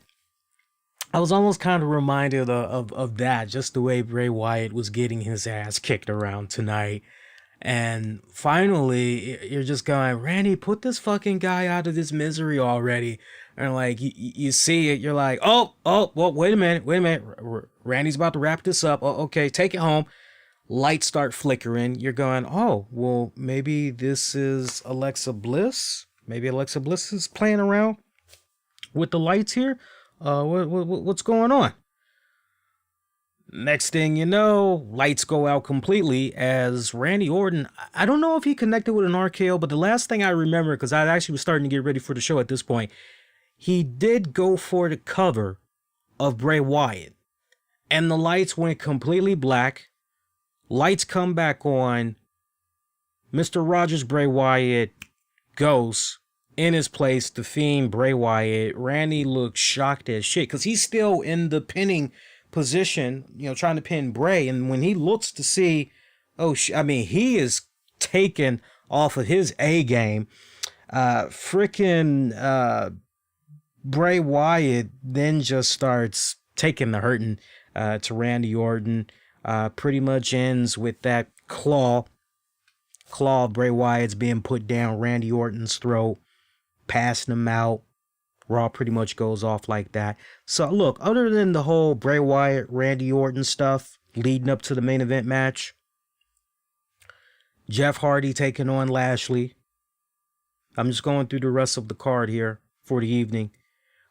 Speaker 1: I was almost kind of reminded of that, just the way Bray Wyatt was getting his ass kicked around tonight. And finally, you're just going, Randy, put this fucking guy out of this misery already. And like, you see it, you're like, well, wait a minute. Randy's about to wrap this up. Oh, okay, take it home. Lights start flickering. You're going, oh, well, maybe this is Alexa Bliss. Maybe Alexa Bliss is playing around with the lights here. What's going on? Next thing you know, lights go out completely as Randy Orton, I don't know if he connected with an RKO, but the last thing I remember, because I actually was starting to get ready for the show at this point, he did go for the cover of Bray Wyatt. And the lights went completely black. Lights come back on. Mr. Rogers Bray Wyatt goes in his place, the Fiend Bray Wyatt. Randy looks shocked as shit because he's still in the pinning position, you know, trying to pin Bray. And when he looks to see, he is taken off of his A game. Bray Wyatt then just starts taking the hurting to Randy Orton. Pretty much ends with that claw of Bray Wyatt's being put down Randy Orton's throat, passing him out. Raw pretty much goes off like that. So look, other than the whole Bray Wyatt, Randy Orton stuff leading up to the main event match, Jeff Hardy taking on Lashley. I'm just going through the rest of the card here for the evening.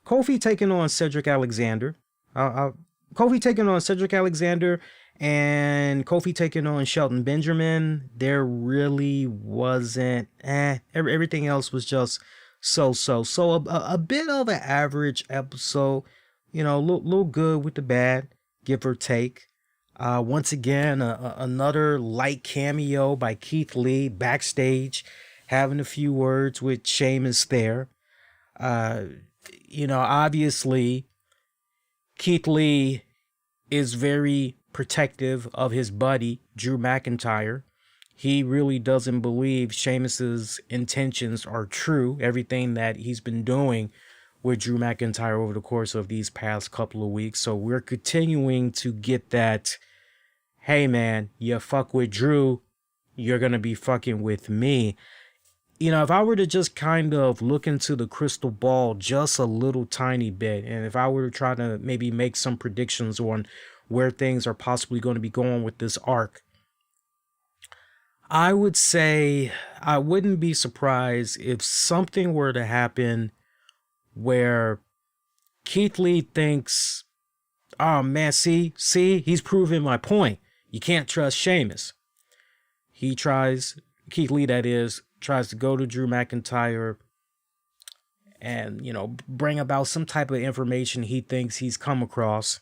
Speaker 1: Kofi taking on Cedric Alexander. Kofi taking on Cedric Alexander and Kofi taking on Shelton Benjamin. There really wasn't, everything else was just so a bit of an average episode, you know, little good with the bad, give or take. Once again, another light cameo by Keith Lee backstage, having a few words with Sheamus there. You know, obviously, Keith Lee is very protective of his buddy, Drew McIntyre. He really doesn't believe Sheamus's intentions are true. Everything that he's been doing with Drew McIntyre over the course of these past couple of weeks. So we're continuing to get that, hey man, you fuck with Drew, you're going to be fucking with me. You know, if I were to just kind of look into the crystal ball just a little tiny bit, and if I were to try to maybe make some predictions on where things are possibly going to be going with this arc, I would say I wouldn't be surprised if something were to happen where Keith Lee thinks, oh man, see, he's proving my point. You can't trust Sheamus. Keith Lee that is, tries to go to Drew McIntyre and, you know, bring about some type of information he thinks he's come across.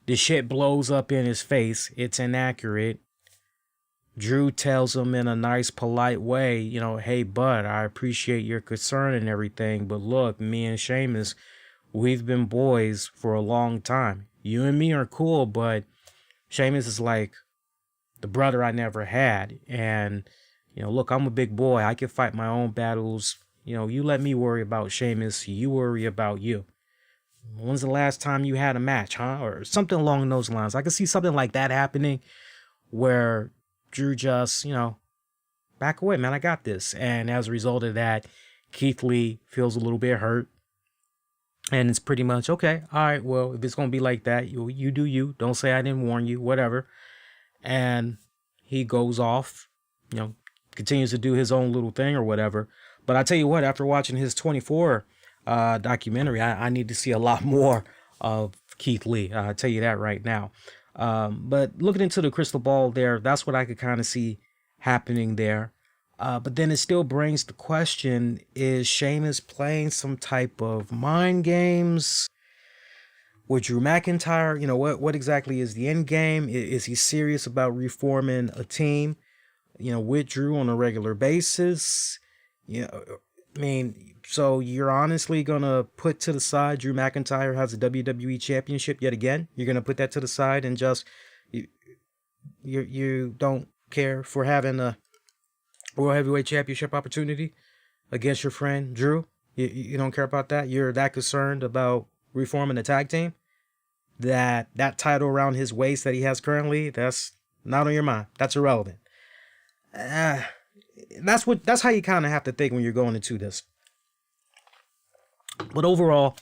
Speaker 1: The shit blows up in his face. It's inaccurate. Drew tells him in a nice, polite way, you know, hey, bud, I appreciate your concern and everything, but look, me and Sheamus, we've been boys for a long time. You and me are cool, but Sheamus is like the brother I never had. And, you know, look, I'm a big boy. I can fight my own battles. You know, you let me worry about Sheamus. You worry about you. When's the last time you had a match, huh? Or something along those lines. I could see something like that happening where Drew just, you know, back away, man, I got this. And as a result of that, Keith Lee feels a little bit hurt. And it's pretty much, okay, all right, well, if it's going to be like that, you do you. Don't say I didn't warn you, whatever. And he goes off, you know, continues to do his own little thing or whatever. But I tell you what, after watching his 24 documentary, I need to see a lot more of Keith Lee. I'll tell you that right now. But looking into the crystal ball there, that's what I could kind of see happening there. But then it still brings the question, is Sheamus playing some type of mind games with Drew McIntyre? You know, what exactly is the end game? Is he serious about reforming a team, you know, with Drew on a regular basis? You know, I mean, so you're honestly going to put to the side Drew McIntyre has a WWE championship yet again? You're going to put that to the side and just, you don't care for having a World Heavyweight Championship opportunity against your friend Drew? You don't care about that? You're that concerned about reforming the tag team? That title around his waist that he has currently, that's not on your mind. That's irrelevant. That's how you kind of have to think when you're going into this. But overall,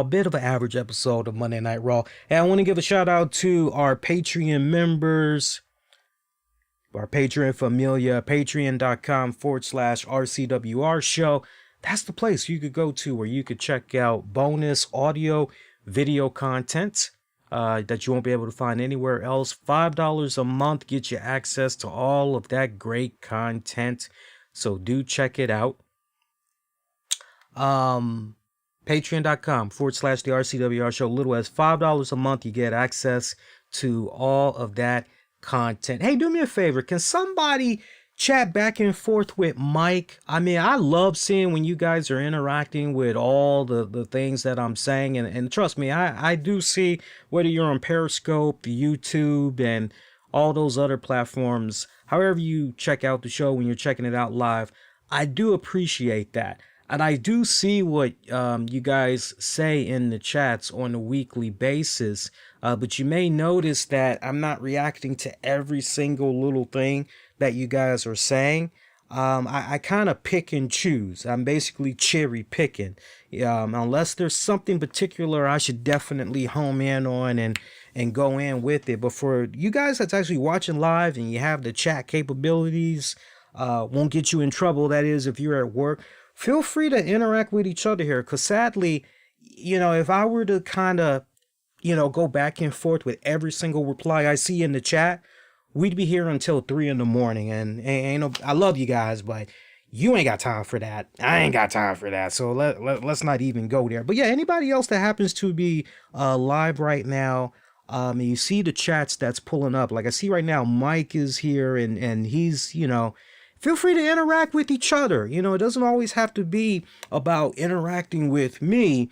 Speaker 1: bit of an average episode of Monday Night Raw. And I want to give a shout out to our Patreon members, our Patreon familia, patreon.com/RCWR show. That's the place you could go to where you could check out bonus audio, video content that you won't be able to find anywhere else. $5 a month gets you access to all of that great content. So do check it out. Patreon.com/the RCWR show. Little as $5 a month, you get access to all of that content. Hey, do me a favor. Can somebody chat back and forth with Mike? I mean, I love seeing when you guys are interacting with all the things that I'm saying. And trust me, I do see whether you're on Periscope, YouTube, and all those other platforms, however you check out the show when you're checking it out live, I do appreciate that. And I do see what you guys say in the chats on a weekly basis. But you may notice that I'm not reacting to every single little thing that you guys are saying. I kind of pick and choose. I'm basically cherry picking. Unless there's something particular I should definitely home in on and go in with it. But for you guys that's actually watching live and you have the chat capabilities, won't get you in trouble. That is, if you're at work, feel free to interact with each other here. Because sadly, you know, if I were to kind of, you know, go back and forth with every single reply I see in the chat, we'd be here until 3 a.m. And I love you guys, but you ain't got time for that. I ain't got time for that. So let's not even go there. But yeah, anybody else that happens to be live right now, and you see the chats that's pulling up. Like I see right now, Mike is here and he's, you know, feel free to interact with each other. You know, it doesn't always have to be about interacting with me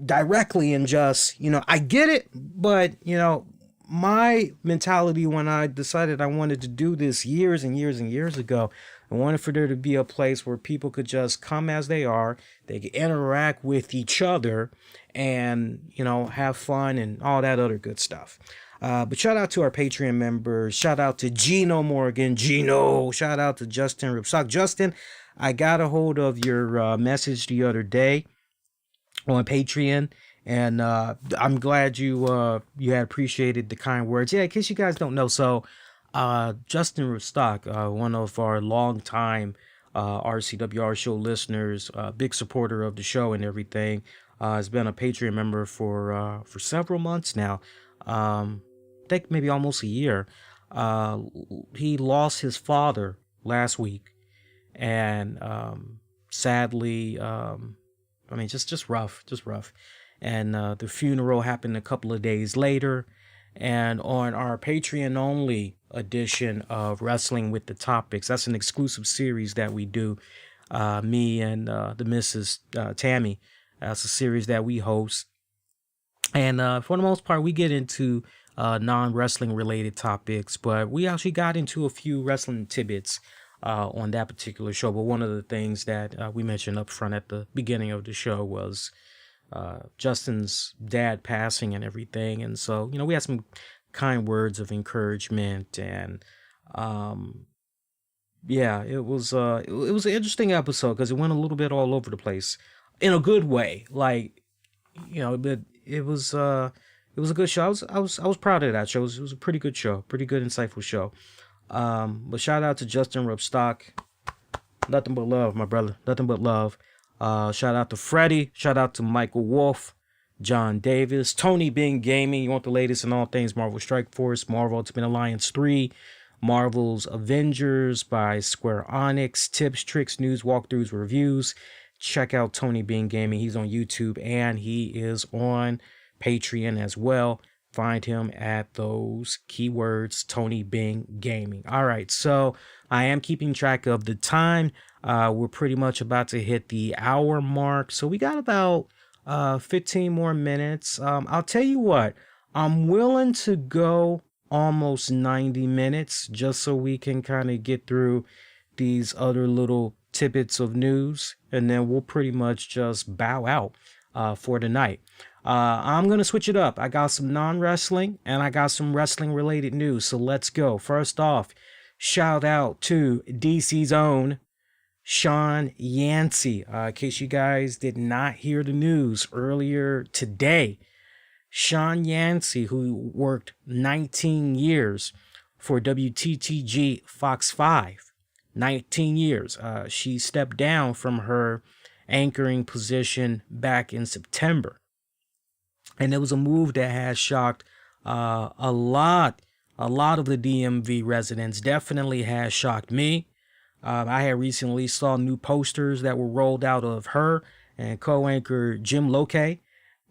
Speaker 1: directly and just, you know, I get it, but, you know, my mentality when I decided I wanted to do this years and years and years ago, I wanted for there to be a place where people could just come as they are. They could interact with each other and, have fun and all that other good stuff. But shout out to our Patreon members. Shout out to Gino Morgan. Gino. Shout out to Justin Ripsock. Justin, I got a hold of your message the other day on Patreon. And I'm glad you had appreciated the kind words. Yeah, in case you guys don't know, so Justin Ripsock, one of our longtime RCWR show listeners, big supporter of the show and everything, has been a Patreon member for several months now. I think maybe almost a year. He lost his father last week, and sadly, just rough. And the funeral happened a couple of days later. And on our Patreon only edition of Wrestling with the Topics, that's an exclusive series that we do, me and the Mrs. Tammy. That's a series that we host. And for the most part, we get into non-wrestling related topics, but we actually got into a few wrestling tidbits on that particular show. But one of the things that we mentioned up front at the beginning of the show was Justin's dad passing and everything. And so, we had some kind words of encouragement, and it was an interesting episode because it went a little bit all over the place in a good way. Like, but it was a good show. I was proud of that show. It was a pretty good show, pretty good, insightful show. But shout out to Justin Ripsock. Nothing but love, my brother. Nothing but love. Shout out to Freddie. Shout out to Michael Wolf, John Davis, Tony Bing Gaming. You want the latest in all things Marvel Strike Force, Marvel Ultimate Alliance 3, Marvel's Avengers by Square Enix, tips, tricks, news, walkthroughs, reviews. Check out Tony Bing Gaming. He's on YouTube and he is on Patreon as well. Find him at those keywords, Tony Bing Gaming. All right, so I am keeping track of the time. We're pretty much about to hit the hour mark. So we got about 15 more minutes. I'll tell you what, I'm willing to go almost 90 minutes just so we can kind of get through these other little tidbits of news. And then we'll pretty much just bow out for the night. I'm going to switch it up. I got some non-wrestling and I got some wrestling related news. So let's go. First off, shout out to DC's own Sean Yancey. In case you guys did not hear the news earlier today, Sean Yancey, who worked 19 years for WTTG Fox 5, 19 years. She stepped down from her anchoring position back in September. And it was a move that has shocked a lot of the DMV residents. Definitely has shocked me. I had recently saw new posters that were rolled out of her and co-anchor Jim Loke.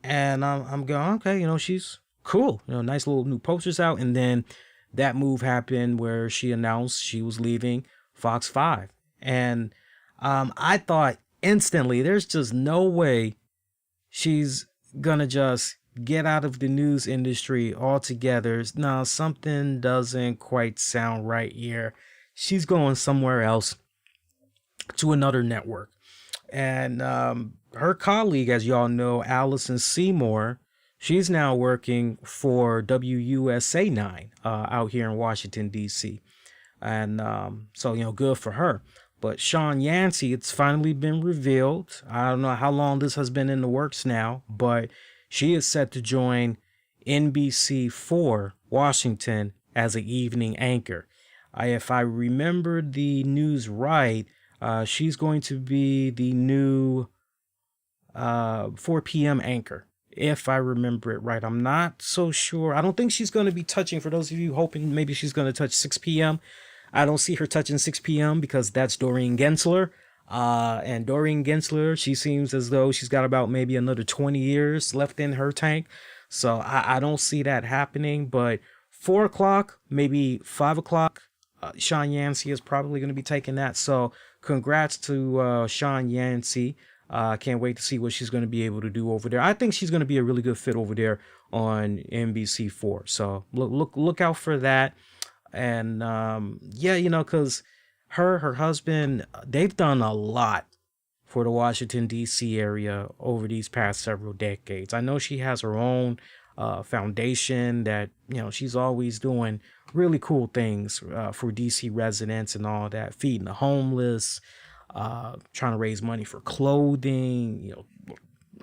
Speaker 1: And I'm going, okay, she's cool. Nice little new posters out. And then that move happened where she announced she was leaving Fox 5. And I thought instantly, there's just no way she's gonna just get out of the news industry altogether. No, something doesn't quite sound right here. She's going somewhere else, to another network. And her colleague, as y'all know, Allison Seymour, she's now working for WUSA 9 out here in Washington, D.C. And so, good for her. But Sean Yancey, it's finally been revealed. I don't know how long this has been in the works now, but she is set to join NBC4 Washington as an evening anchor. If I remember the news right, she's going to be the new 4 p.m. anchor, if I remember it right. I'm not so sure. I don't think she's going to be touching, for those of you hoping maybe she's going to touch 6 p.m., I don't see her touching 6 p.m. because that's Doreen Gensler. And Doreen Gensler, she seems as though she's got about maybe another 20 years left in her tank. So I don't see that happening. But 4 o'clock, maybe 5 o'clock, Sean Yancey is probably going to be taking that. So congrats to Sean Yancey. Can't wait to see what she's going to be able to do over there. I think she's going to be a really good fit over there on NBC4. So look out for that. And because her husband, they've done a lot for the Washington, D.C. area over these past several decades. I know she has her own foundation that, she's always doing really cool things for D.C. residents and all that, feeding the homeless, trying to raise money for clothing,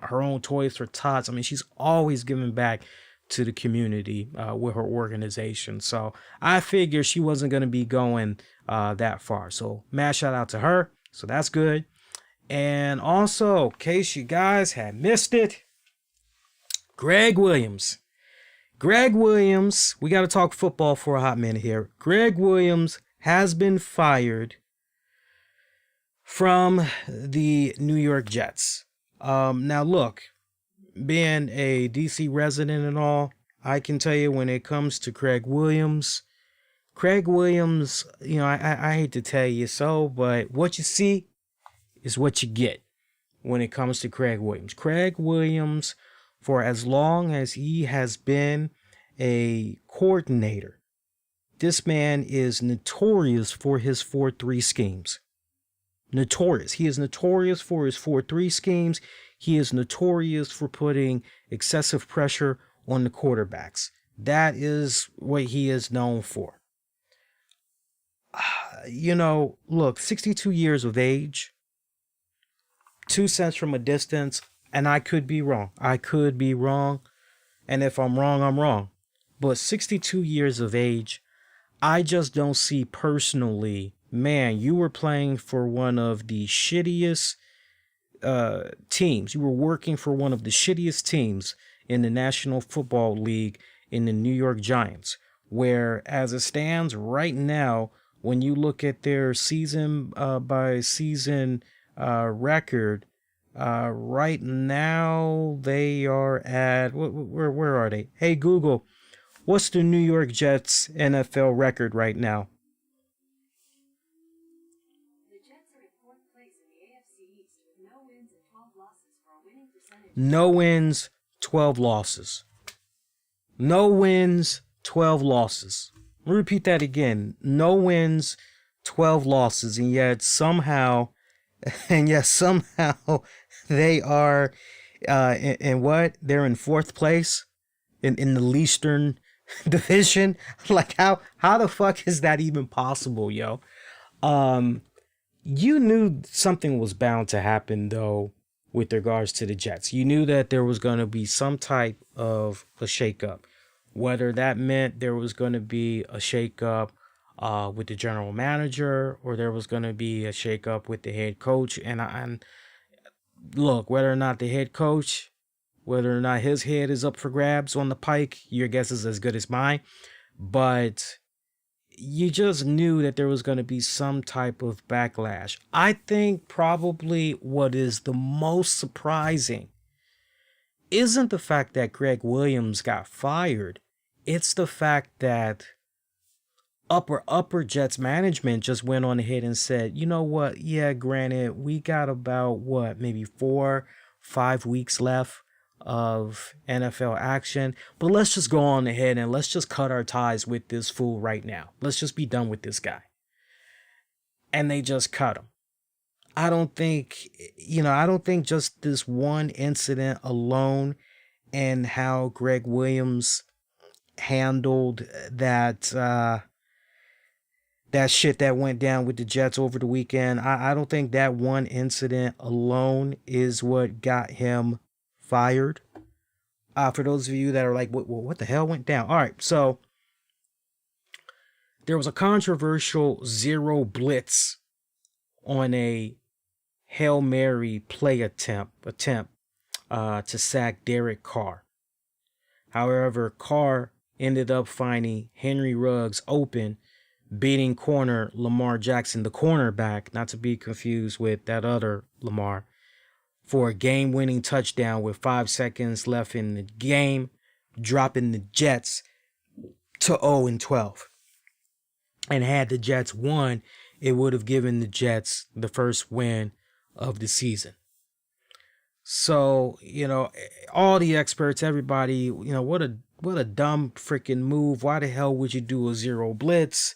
Speaker 1: her own toys for tots. I mean, she's always giving back to the community with her organization. So I figured she wasn't going to be going that far. So mad shout out to her. So that's good. And also, in case you guys had missed it, Gregg Williams. Gregg Williams, we got to talk football for a hot minute here. Gregg Williams has been fired from the New York Jets. Now, look, being a DC resident and all, I can tell you when it comes to Gregg Williams, I hate to tell you so, but what you see is what you get when it comes to Gregg Williams. Gregg Williams, for as long as he has been a coordinator, this man is notorious for his 4-3 schemes. Notorious. He is notorious for his 4-3 schemes. He is notorious for putting excessive pressure on the quarterbacks. That is what he is known for. Look, 62 years of age, 2 cents from a distance, and I could be wrong. And if I'm wrong, I'm wrong. But 62 years of age, I just don't see personally, man, you were playing for one of the shittiest teams. You were working for one of the shittiest teams in the National Football League in the New York Giants, where as it stands right now, when you look at their season by season record, right now they are at, where are they? Hey Google, what's the New York Jets NFL record right now?
Speaker 3: The Jets are in 4th place in the AFC East with no wins and 12 losses for a winning percentage.
Speaker 1: No wins, 12 losses. No wins, 12 losses. Let me repeat that again. No wins, 12 losses, and yet somehow they are in what? They're in 4th place in the Eastern Division. Like how the fuck is that even possible, yo? You knew something was bound to happen though with regards to the Jets. You knew that there was going to be some type of a shakeup. Whether that meant there was going to be a shakeup with the general manager, or there was going to be a shakeup with the head coach. And look, whether or not the head coach, whether or not his head is up for grabs on the pike, your guess is as good as mine. But you just knew that there was going to be some type of backlash. I think probably what is the most surprising isn't the fact that Gregg Williams got fired. It's the fact that upper Jets management just went on ahead and said, you know what? Yeah, granted, we got about maybe 4-5 weeks left of NFL action, but let's just go on ahead and let's just cut our ties with this fool right now. Let's just be done with this guy. And they just cut him. I don't think just this one incident alone and how Gregg Williams handled that shit that went down with the Jets over the weekend. I don't think that one incident alone is what got him fired. For those of you that are like, what the hell went down? All right, so there was a controversial zero blitz on a Hail Mary play attempt to sack Derek Carr. However, Carr ended up finding Henry Ruggs open, beating corner Lamar Jackson, the cornerback, not to be confused with that other Lamar, for a game-winning touchdown with 5 seconds left in the game, dropping the Jets to 0-12. And had the Jets won, it would have given the Jets the first win of the season. So, all the experts, everybody, what a dumb freaking move. Why the hell would you do a zero blitz?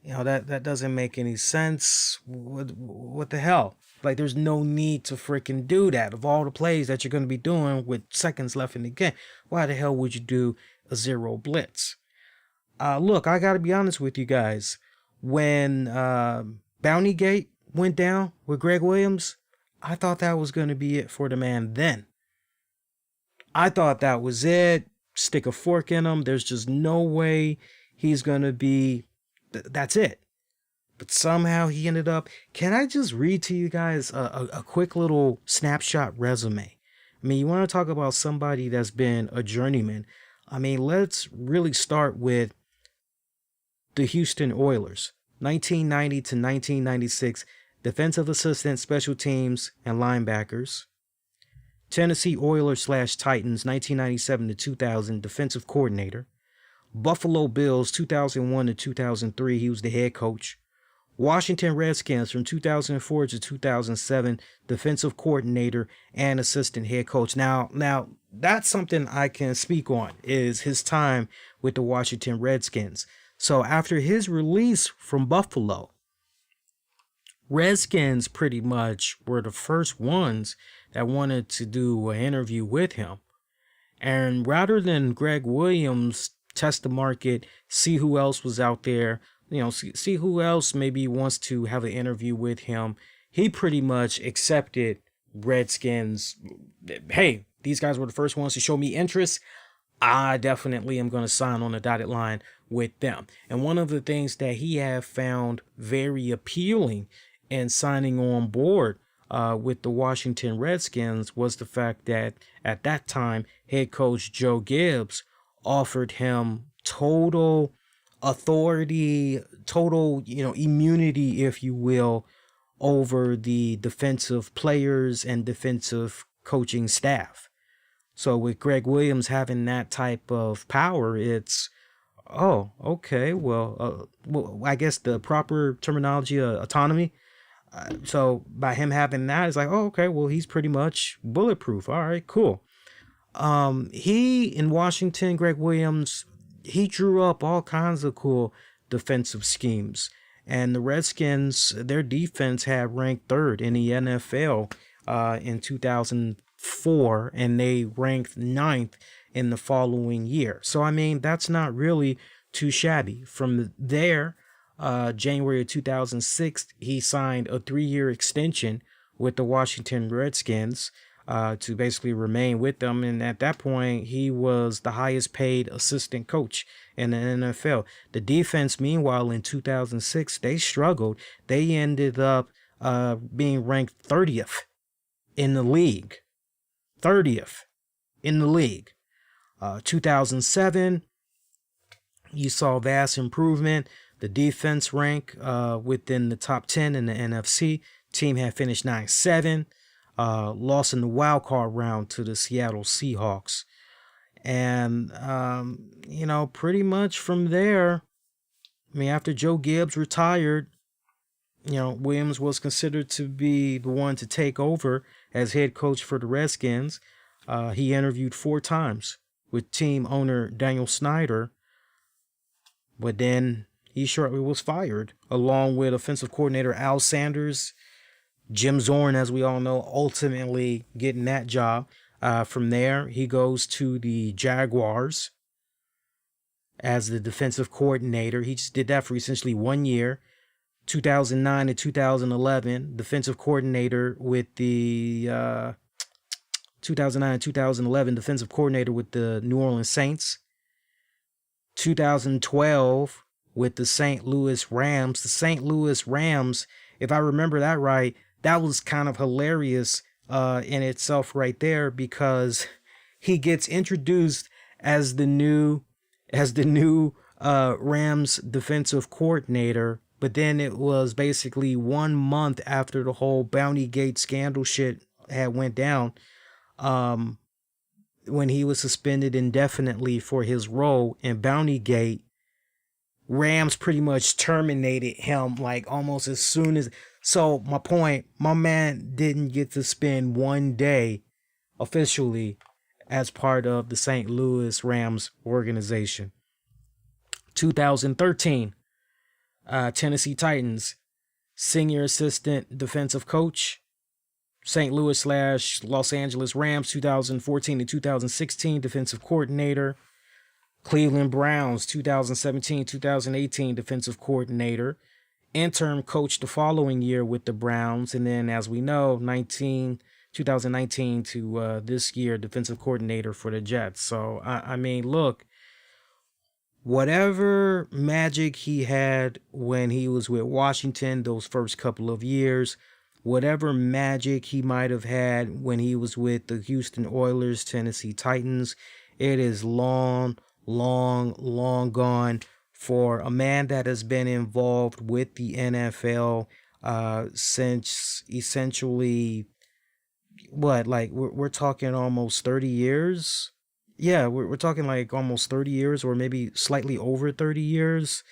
Speaker 1: that doesn't make any sense. What the hell? Like, there's no need to freaking do that. Of all the plays that you're going to be doing with seconds left in the game, why the hell would you do a zero blitz? Look, I got to be honest with you guys. When Bounty Gate went down with Gregg Williams, I thought that was going to be it for the man then. I thought that was it. Stick a fork in him. There's just no way he's going to be... That's it. But somehow he ended up... Can I just read to you guys a quick little snapshot resume? I mean, you want to talk about somebody that's been a journeyman. I mean, let's really start with the Houston Oilers. 1990 to 1996, defensive assistant, special teams, and linebackers. Tennessee Oilers / Titans, 1997 to 2000, defensive coordinator. Buffalo Bills, 2001 to 2003, he was the head coach. Washington Redskins from 2004 to 2007, defensive coordinator and assistant head coach. Now that's something I can speak on, is his time with the Washington Redskins. So after his release from Buffalo, Redskins pretty much were the first ones that wanted to do an interview with him. And rather than Gregg Williams test the market, see who else was out there, see who else maybe wants to have an interview with him, he pretty much accepted Redskins. Hey, these guys were the first ones to show me interest. I definitely am going to sign on the dotted line with them. And one of the things that he had found very appealing in signing on board with the Washington Redskins was the fact that at that time, head coach Joe Gibbs offered him total authority, total, immunity, if you will, over the defensive players and defensive coaching staff. So with Gregg Williams having that type of power, it's, oh, okay, well, I guess the proper terminology, autonomy. So by him having that, it's like, oh, okay, well, he's pretty much bulletproof. All right, cool. He in Washington, Gregg Williams, he drew up all kinds of cool defensive schemes. And the Redskins, their defense had ranked third in the NFL in 2004, and they ranked ninth in the following year. So, I mean, that's not really too shabby. From there, January of 2006, he signed a 3-year extension with the Washington Redskins to basically remain with them. And at that point, he was the highest paid assistant coach in the NFL. The defense, meanwhile, in 2006, they struggled. They ended up being ranked 30th in the league. 30th in the league. 2007, you saw vast improvement. The defense rank within the top 10 in the NFC. Team had finished 9-7. Lost in the wild card round to the Seattle Seahawks. And, pretty much from there, I mean, after Joe Gibbs retired, Williams was considered to be the one to take over as head coach for the Redskins. He interviewed 4 times with team owner Daniel Snyder, but then he shortly was fired, along with offensive coordinator Al Sanders. Jim Zorn, as we all know, ultimately getting that job. From there, he goes to the Jaguars as the defensive coordinator. He just did that for essentially 1 year. 2009 to 2011, defensive coordinator with the 2009 to 2011, defensive coordinator with the New Orleans Saints. 2012 with the St. Louis Rams. The St. Louis Rams, if I remember that right, that was kind of hilarious in itself right there, because he gets introduced as the new Rams defensive coordinator, but then it was basically 1 month after the whole Bounty Gate scandal shit had went down, when he was suspended indefinitely for his role in Bounty Gate. Rams pretty much terminated him like almost as soon as. So my point, my man didn't get to spend 1 day officially as part of the St. Louis Rams organization. 2013, Tennessee Titans, senior assistant defensive coach. St. Louis / Los Angeles Rams 2014 to 2016 defensive coordinator. Cleveland Browns 2017-2018 defensive coordinator. Interim coach the following year with the Browns. And then, as we know, 2019 to this year, defensive coordinator for the Jets. So, I mean, look, whatever magic he had when he was with Washington those first couple of years, whatever magic he might have had when he was with the Houston Oilers, Tennessee Titans, it is long gone for a man that has been involved with the NFL since essentially, we're talking almost 30 years. Yeah, we're talking like almost 30 years, or maybe slightly over 30 years.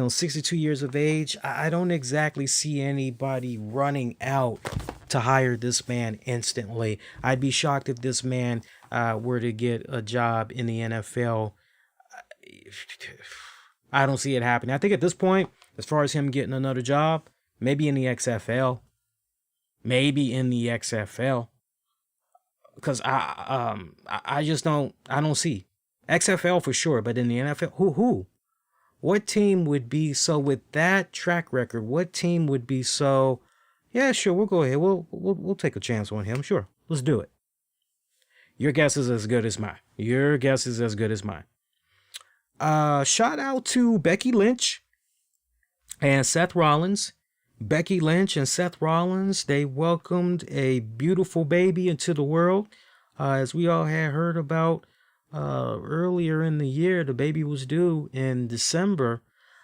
Speaker 1: 62 years of age. I don't exactly see anybody running out to hire this man instantly. I'd be shocked if this man were to get a job in the NFL. I don't see it happening. I think at this point, as far as him getting another job, maybe in the XFL. Because I just don't see XFL for sure, but in the NFL, who? What team would be so, with that track record? What team would be so? Yeah, sure, we'll go ahead. We'll take a chance on him. Sure, let's do it. Your guess is as good as mine. Shout out to Becky Lynch and Seth Rollins. Becky Lynch and Seth Rollins, they welcomed a beautiful baby into the world. As we all had heard about earlier in the year, the baby was due in December.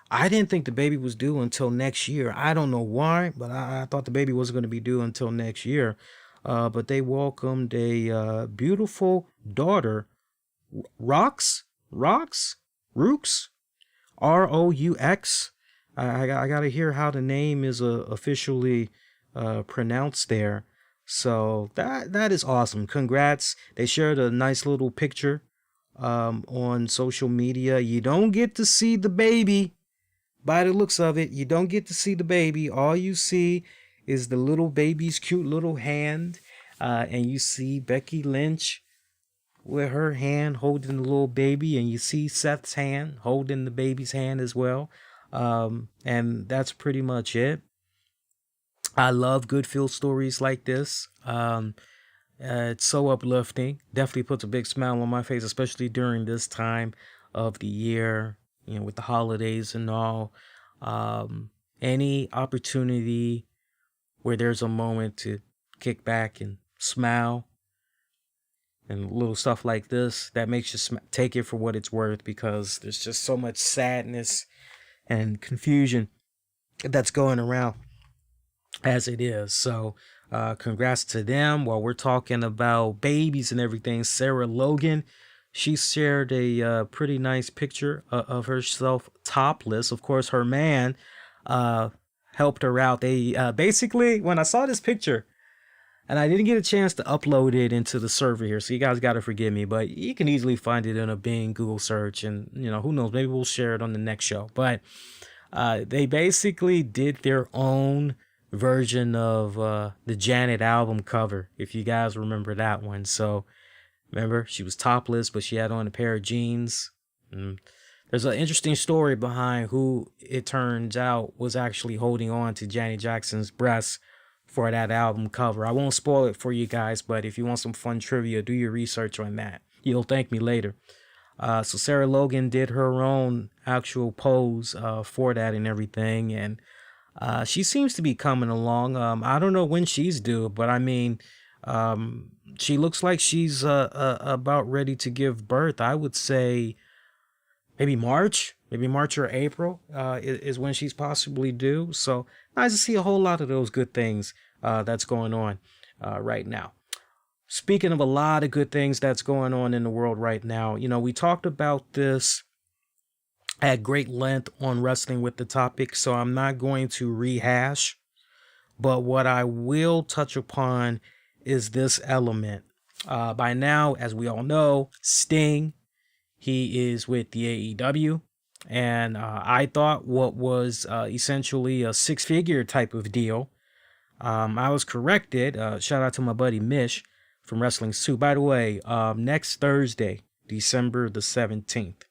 Speaker 1: I didn't think the baby was due until next year. I don't know why, but I thought the baby wasn't going to be due until next year. But they welcomed a beautiful daughter, Roux, Roux, R-O-U-X. I got to hear how the name is officially pronounced there. So that is awesome. Congrats. They shared a nice little picture on social media. You don't get to see the baby by the looks of it. You don't get to see the baby. All you see is the little baby's cute little hand. And you see Becky Lynch with her hand holding the little baby, and you see Seth's hand holding the baby's hand as well. And that's pretty much it. I love good feel stories like this. It's so uplifting. Definitely puts a big smile on my face, especially during this time of the year, with the holidays and all. Any opportunity where there's a moment to kick back and smile, and little stuff like this, that makes you take it for what it's worth, because there's just so much sadness and confusion that's going around as it is. So congrats to them. While we're talking about babies and everything, Sarah Logan, she shared a pretty nice picture of herself topless. Of course, her man helped her out. They basically, when I saw this picture, and I didn't get a chance to upload it into the server here, so you guys got to forgive me, but you can easily find it in a Bing Google search, and who knows, maybe we'll share it on the next show. But they basically did their own version of the Janet album cover, if you guys remember that one. So remember, she was topless, but she had on a pair of jeans. There's an interesting story behind who it turns out was actually holding on to Janet Jackson's breasts for that album cover. I won't spoil it for you guys, but if you want some fun trivia, do your research on that. You'll thank me later. So Sarah Logan did her own actual pose for that and everything, and she seems to be coming along. I don't know when she's due, but I mean, she looks like she's about ready to give birth. I would say maybe March or April is when she's possibly due. So nice to see a whole lot of those good things that's going on right now. Speaking of a lot of good things that's going on in the world right now, we talked about this at great length on Wrestling with the Topic, so I'm not going to rehash. But what I will touch upon is this element. By now, as we all know, Sting, he is with the AEW. And I thought what was essentially a six-figure type of deal. I was corrected. Shout out to my buddy Mish from Wrestling Soup. By the way, next Thursday, December the 17th,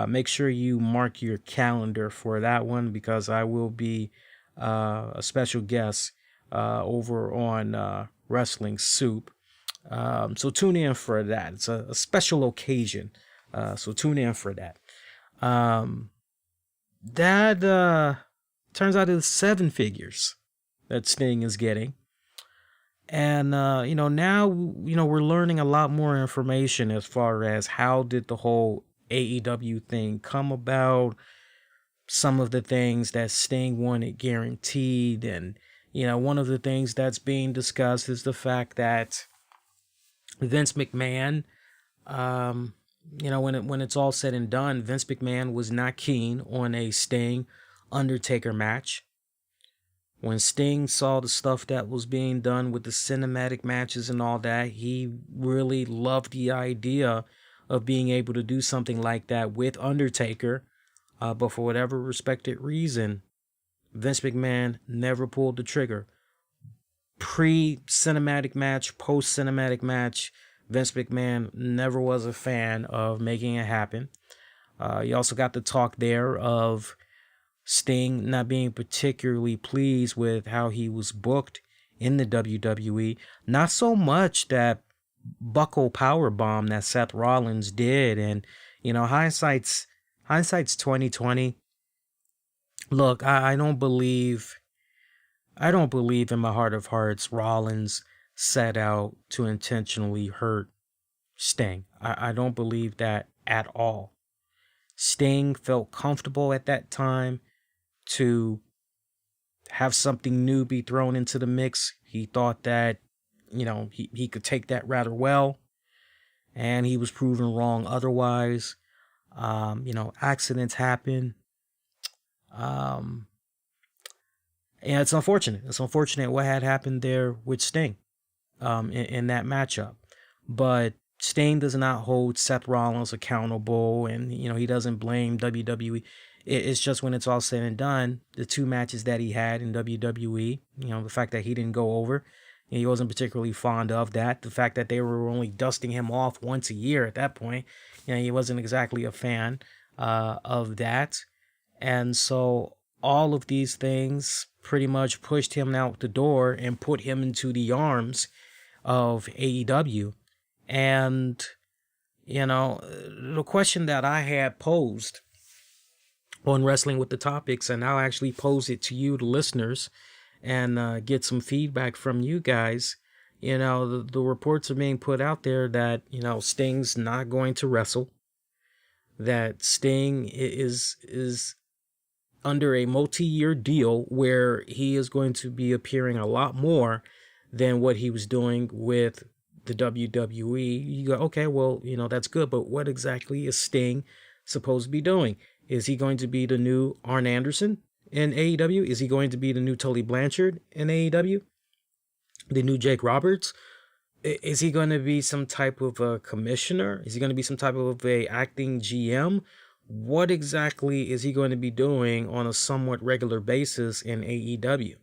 Speaker 1: make sure you mark your calendar for that one, because I will be a special guest over on Wrestling Soup. So tune in for that. It's a special occasion. So tune in for that. That turns out it's seven figures that Sting is getting. And, now, we're learning a lot more information as far as how did the whole AEW thing come about, some of the things that Sting wanted guaranteed. And, one of the things that's being discussed is the fact that Vince McMahon, when it's all said and done, Vince McMahon was not keen on a Sting Undertaker match. When Sting saw the stuff that was being done with the cinematic matches and all that, he really loved the idea of being able to do something like that with Undertaker. But for whatever respected reason, Vince McMahon never pulled the trigger. Pre-cinematic match, post-cinematic match, Vince McMahon never was a fan of making it happen. You also got the talk there of Sting not being particularly pleased with how he was booked in the WWE. Not so much that buckle powerbomb that Seth Rollins did. And, hindsight's 2020. Look, I don't believe in my heart of hearts Rollins set out to intentionally hurt Sting. I don't believe that at all. Sting felt comfortable at that time to have something new be thrown into the mix. He thought that, he could take that rather well, and he was proven wrong otherwise. Accidents happen. And it's unfortunate. It's unfortunate what had happened there with Sting in that matchup. But Sting does not hold Seth Rollins accountable, and, he doesn't blame WWE. It's just when it's all said and done, the two matches that he had in WWE, the fact that he didn't go over, he wasn't particularly fond of that. The fact that they were only dusting him off once a year at that point, he wasn't exactly a fan of that. And so all of these things pretty much pushed him out the door and put him into the arms of AEW. And, the question that I had posed on Wrestling with the Topics, and I'll actually pose it to you, the listeners, and get some feedback from you guys. The reports are being put out there that, Sting's not going to wrestle, that Sting is under a multi-year deal where he is going to be appearing a lot more than what he was doing with the WWE. You go, okay, well, that's good, but what exactly is Sting supposed to be doing? Is he going to be the new Arn Anderson in AEW? Is he going to be the new Tully Blanchard in AEW? The new Jake Roberts? Is he going to be some type of a commissioner? Is he going to be some type of a acting GM? What exactly is he going to be doing on a somewhat regular basis in AEW?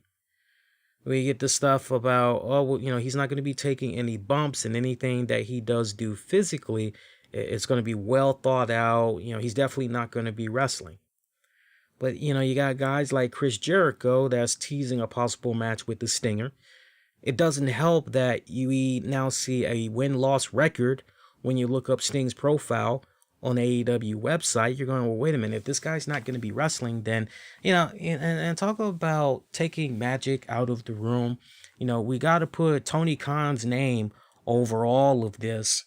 Speaker 1: We get the stuff about, he's not going to be taking any bumps, and anything that he does do physically, it's going to be well thought out. He's definitely not going to be wrestling. But, you got guys like Chris Jericho that's teasing a possible match with the Stinger. It doesn't help that you now see a win-loss record when you look up Sting's profile on the AEW website. You're going, well, wait a minute. If this guy's not going to be wrestling, then, and talk about taking magic out of the room. We got to put Tony Khan's name over all of this.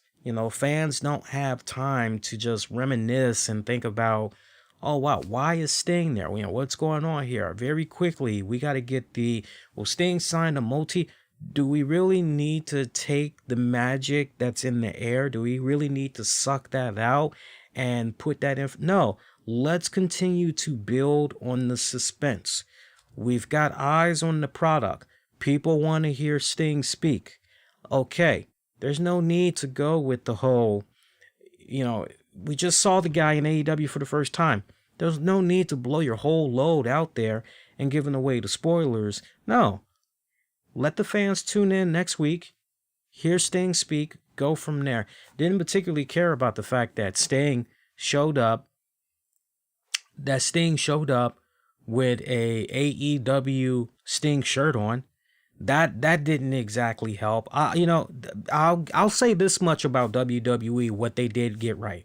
Speaker 1: Fans don't have time to just reminisce and think about, oh, wow, why is Sting there? What's going on here? Very quickly, we got to get Sting signed a multi. Do we really need to take the magic that's in the air? Do we really need to suck that out and put that in? No, let's continue to build on the suspense. We've got eyes on the product. People want to hear Sting speak. Okay, there's no need to go with the whole, we just saw the guy in AEW for the first time. There's no need to blow your whole load out there and giving away the spoilers. No. Let the fans tune in next week, hear Sting speak, go from there. Didn't particularly care about the fact that Sting showed up with a AEW Sting shirt on. That didn't exactly help. I'll say this much about WWE, what they did get right.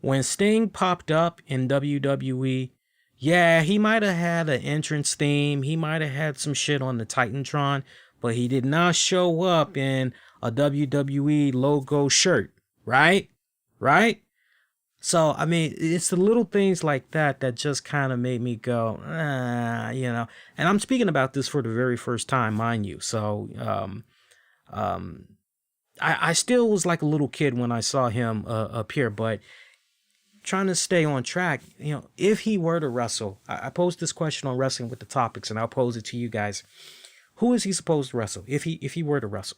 Speaker 1: When Sting popped up in WWE, yeah, he might have had an entrance theme. He might have had some shit on the Titantron, but he did not show up in a WWE logo shirt, right? Right? So, I mean, it's the little things like that that just kind of made me go, And I'm speaking about this for the very first time, mind you. So, I still was like a little kid when I saw him appear, but trying to stay on track, if he were to wrestle, I posed this question on Wrestling with the Topics, and I'll pose it to you guys. Who is he supposed to wrestle if he were to wrestle?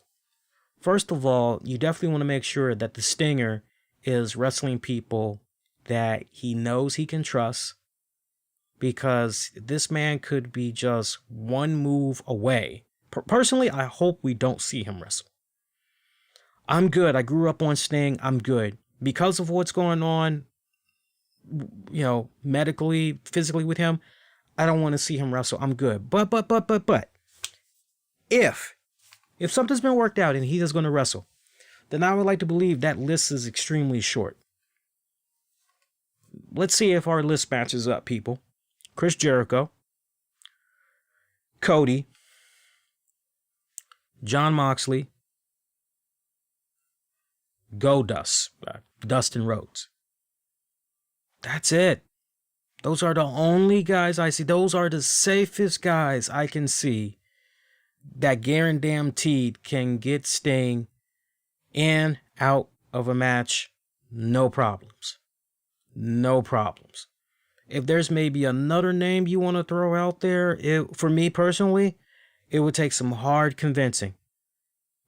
Speaker 1: First of all, you definitely want to make sure that the Stinger is wrestling people that he knows he can trust, because this man could be just one move away. Personally, I hope we don't see him wrestle. I'm good. I grew up on Sting. I'm good. Because of what's going on, medically, physically with him, I don't want to see him wrestle. I'm good. But if something's been worked out and he is going to wrestle, then I would like to believe that list is extremely short. Let's see if our list matches up, people. Chris Jericho, Cody, Jon Moxley, Goldust, Dustin Rhodes. That's it. Those are the only guys I see. Those are the safest guys I can see that guaranteed can get Sting in, out of a match, no problems. No problems. If there's maybe another name you want to throw out there, for me personally, it would take some hard convincing.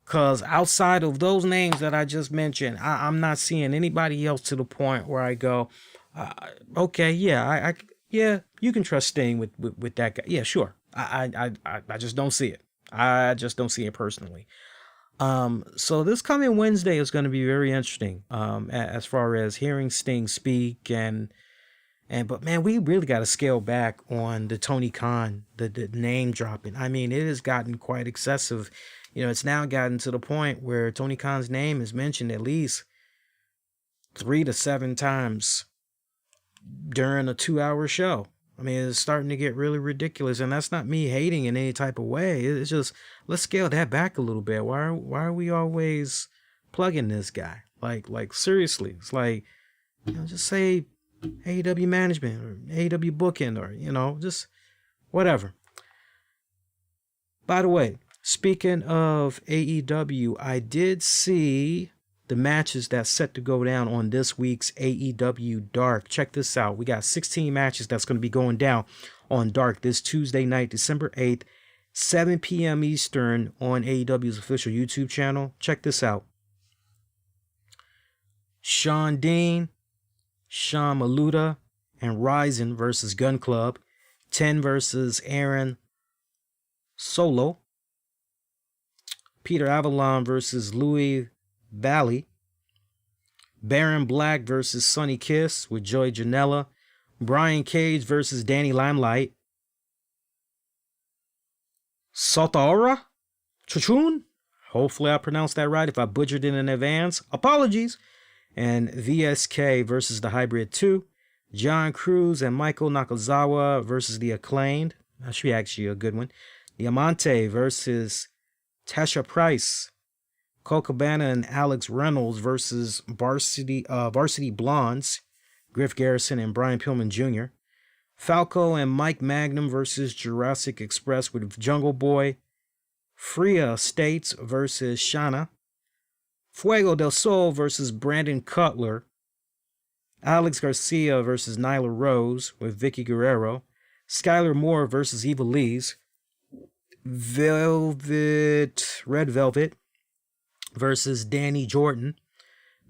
Speaker 1: Because outside of those names that I just mentioned, I'm not seeing anybody else to the point where I go, okay, yeah, you can trust Sting with that guy. Yeah, sure. I just don't see it. I just don't see it personally. So this coming Wednesday is going to be very interesting, as far as hearing Sting speak but man, we really got to scale back on the Tony Khan, the name dropping. I mean, it has gotten quite excessive. It's now gotten to the point where Tony Khan's name is mentioned at least 3 to 7 times during a 2-hour show. I mean, it's starting to get really ridiculous, and that's not me hating in any type of way. It's just, let's scale that back a little bit. Why are we always plugging this guy? Like seriously, it's like, just say AEW management or AEW booking or, just whatever. By the way, speaking of AEW, I did see the matches that's set to go down on this week's AEW Dark. Check this out. We got 16 matches that's going to be going down on Dark this Tuesday night, December 8th, 7 p.m. Eastern on AEW's official YouTube channel. Check this out. Sean Dean, Sean Maluta, and Ryzen versus Gun Club. 10 versus Aaron Solo. Peter Avalon versus Louis Valley. Baron Black versus Sonny Kiss with Joey Janela. Brian Cage versus Danny Limelight. Sotaora Chuchun. Hopefully I pronounced that right. If I butchered it in advance, apologies. And VSK versus the Hybrid 2. John Cruz and Michael Nakazawa versus the Acclaimed. That should be actually a good one. Diamante versus Tasha Price. Cole Cabana and Alex Reynolds versus Varsity Blondes. Griff Garrison and Brian Pillman Jr. Falco and Mike Magnum versus Jurassic Express with Jungle Boy. Freya States versus Shana. Fuego del Sol versus Brandon Cutler. Alex Garcia versus Nyla Rose with Vicky Guerrero. Skylar Moore versus Eva Lees. Red Velvet versus Danny Jordan.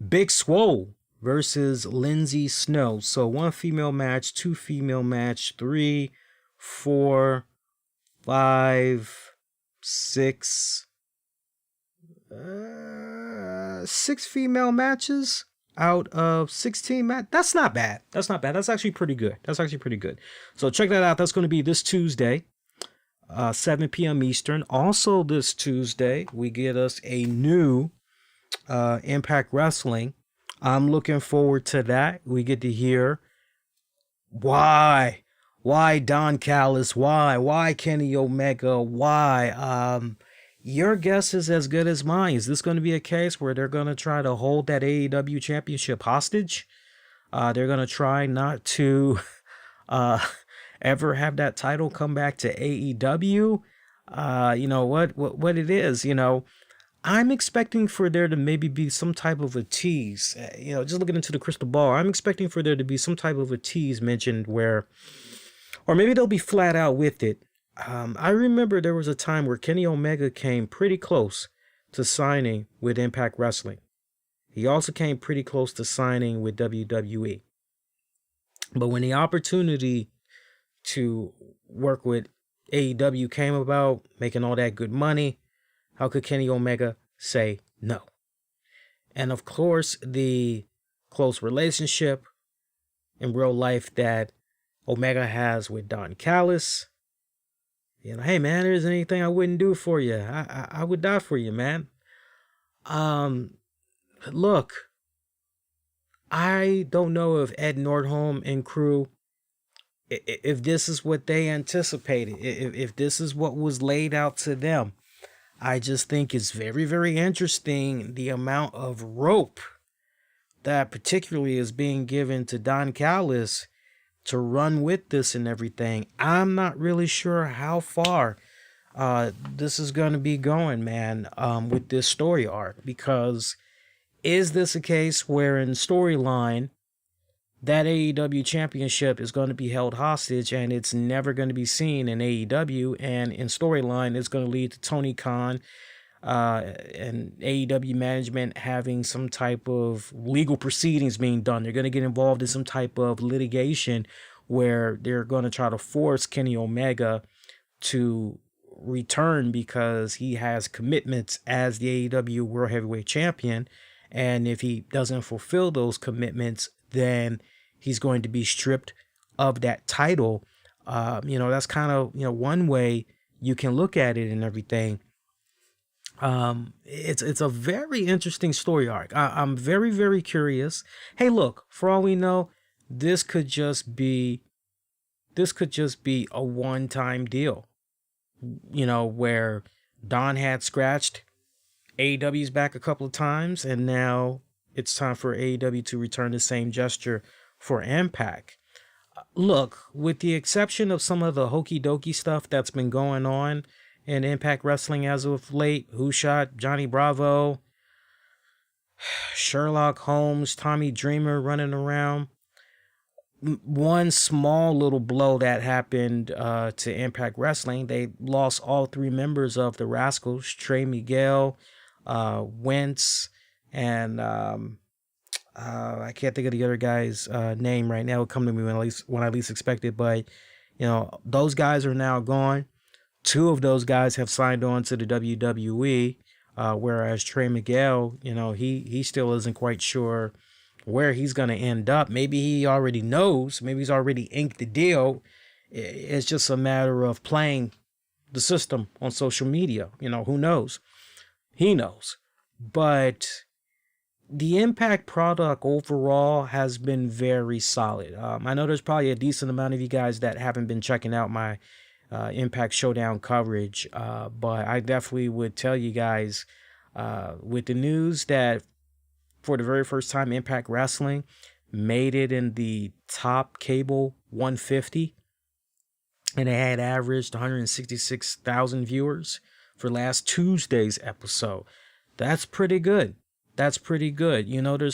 Speaker 1: Big Swole versus Lindsay Snow. So 1 female match, 2 female match, 3, 4, 5, 6, 6 female matches out of 16 That's not bad. That's not bad. That's actually pretty good. So check that out. That's going to be this Tuesday, 7 p.m. Eastern. Also this Tuesday, we get us a new Impact Wrestling. I'm looking forward to that. We get to hear why Don Callis, why Kenny Omega, why. Your guess is as good as mine. Is this going to be a case where they're going to try to hold that AEW championship hostage? They're going to try not to ever have that title come back to AEW. You know what it is, you know. I'm expecting for there to maybe be some type of a tease, just looking into the crystal ball. I'm expecting for there to be some type of a tease mentioned where, or maybe they'll be flat out with it. I remember there was a time where Kenny Omega came pretty close to signing with Impact Wrestling. He also came pretty close to signing with WWE. But when the opportunity to work with AEW came about, making all that good money, how could Kenny Omega say no? And of course, the close relationship in real life that Omega has with Don Callis. Hey man, there isn't anything I wouldn't do for you. I would die for you, man. Look, I don't know if Ed Nordholm and crew, if this is what they anticipated, if this is what was laid out to them. I just think it's very, very interesting the amount of rope that particularly is being given to Don Callis to run with this and everything. I'm not really sure how far this is going to be going, man, with this story arc, because is this a case where in storyline that AEW championship is going to be held hostage and it's never going to be seen in AEW, and in storyline it's going to lead to Tony Khan and AEW management having some type of legal proceedings being done. They're going to get involved in some type of litigation where they're going to try to force Kenny Omega to return because he has commitments as the AEW World Heavyweight Champion, and if he doesn't fulfill those commitments, then he's going to be stripped of that title. That's kind of, one way you can look at it and everything. It's a very interesting story arc. I'm very, very curious. Hey, look, for all we know, this could just be a one-time deal, where Don had scratched AEW's back a couple of times, and now it's time for AEW to return the same gesture for Impact. Look, with the exception of some of the hokey dokey stuff that's been going on in Impact Wrestling as of late, Who Shot, Johnny Bravo, Sherlock Holmes, Tommy Dreamer running around. One small little blow that happened to Impact Wrestling, they lost all 3 members of the Rascals, Trey Miguel, Wentz, and I can't think of the other guy's name right now. It'll come to me when I least expect it. But those guys are now gone. 2 of those guys have signed on to the WWE, whereas Trey Miguel, he still isn't quite sure where he's going to end up. Maybe he already knows. Maybe he's already inked the deal. It's just a matter of playing the system on social media. Who knows? He knows. But the Impact product overall has been very solid. I know there's probably a decent amount of you guys that haven't been checking out my Impact Showdown coverage, but I definitely would tell you guys, with the news that for the very first time Impact Wrestling made it in the top cable 150, and it had averaged 166,000 viewers for last Tuesday's episode. That's pretty good. There's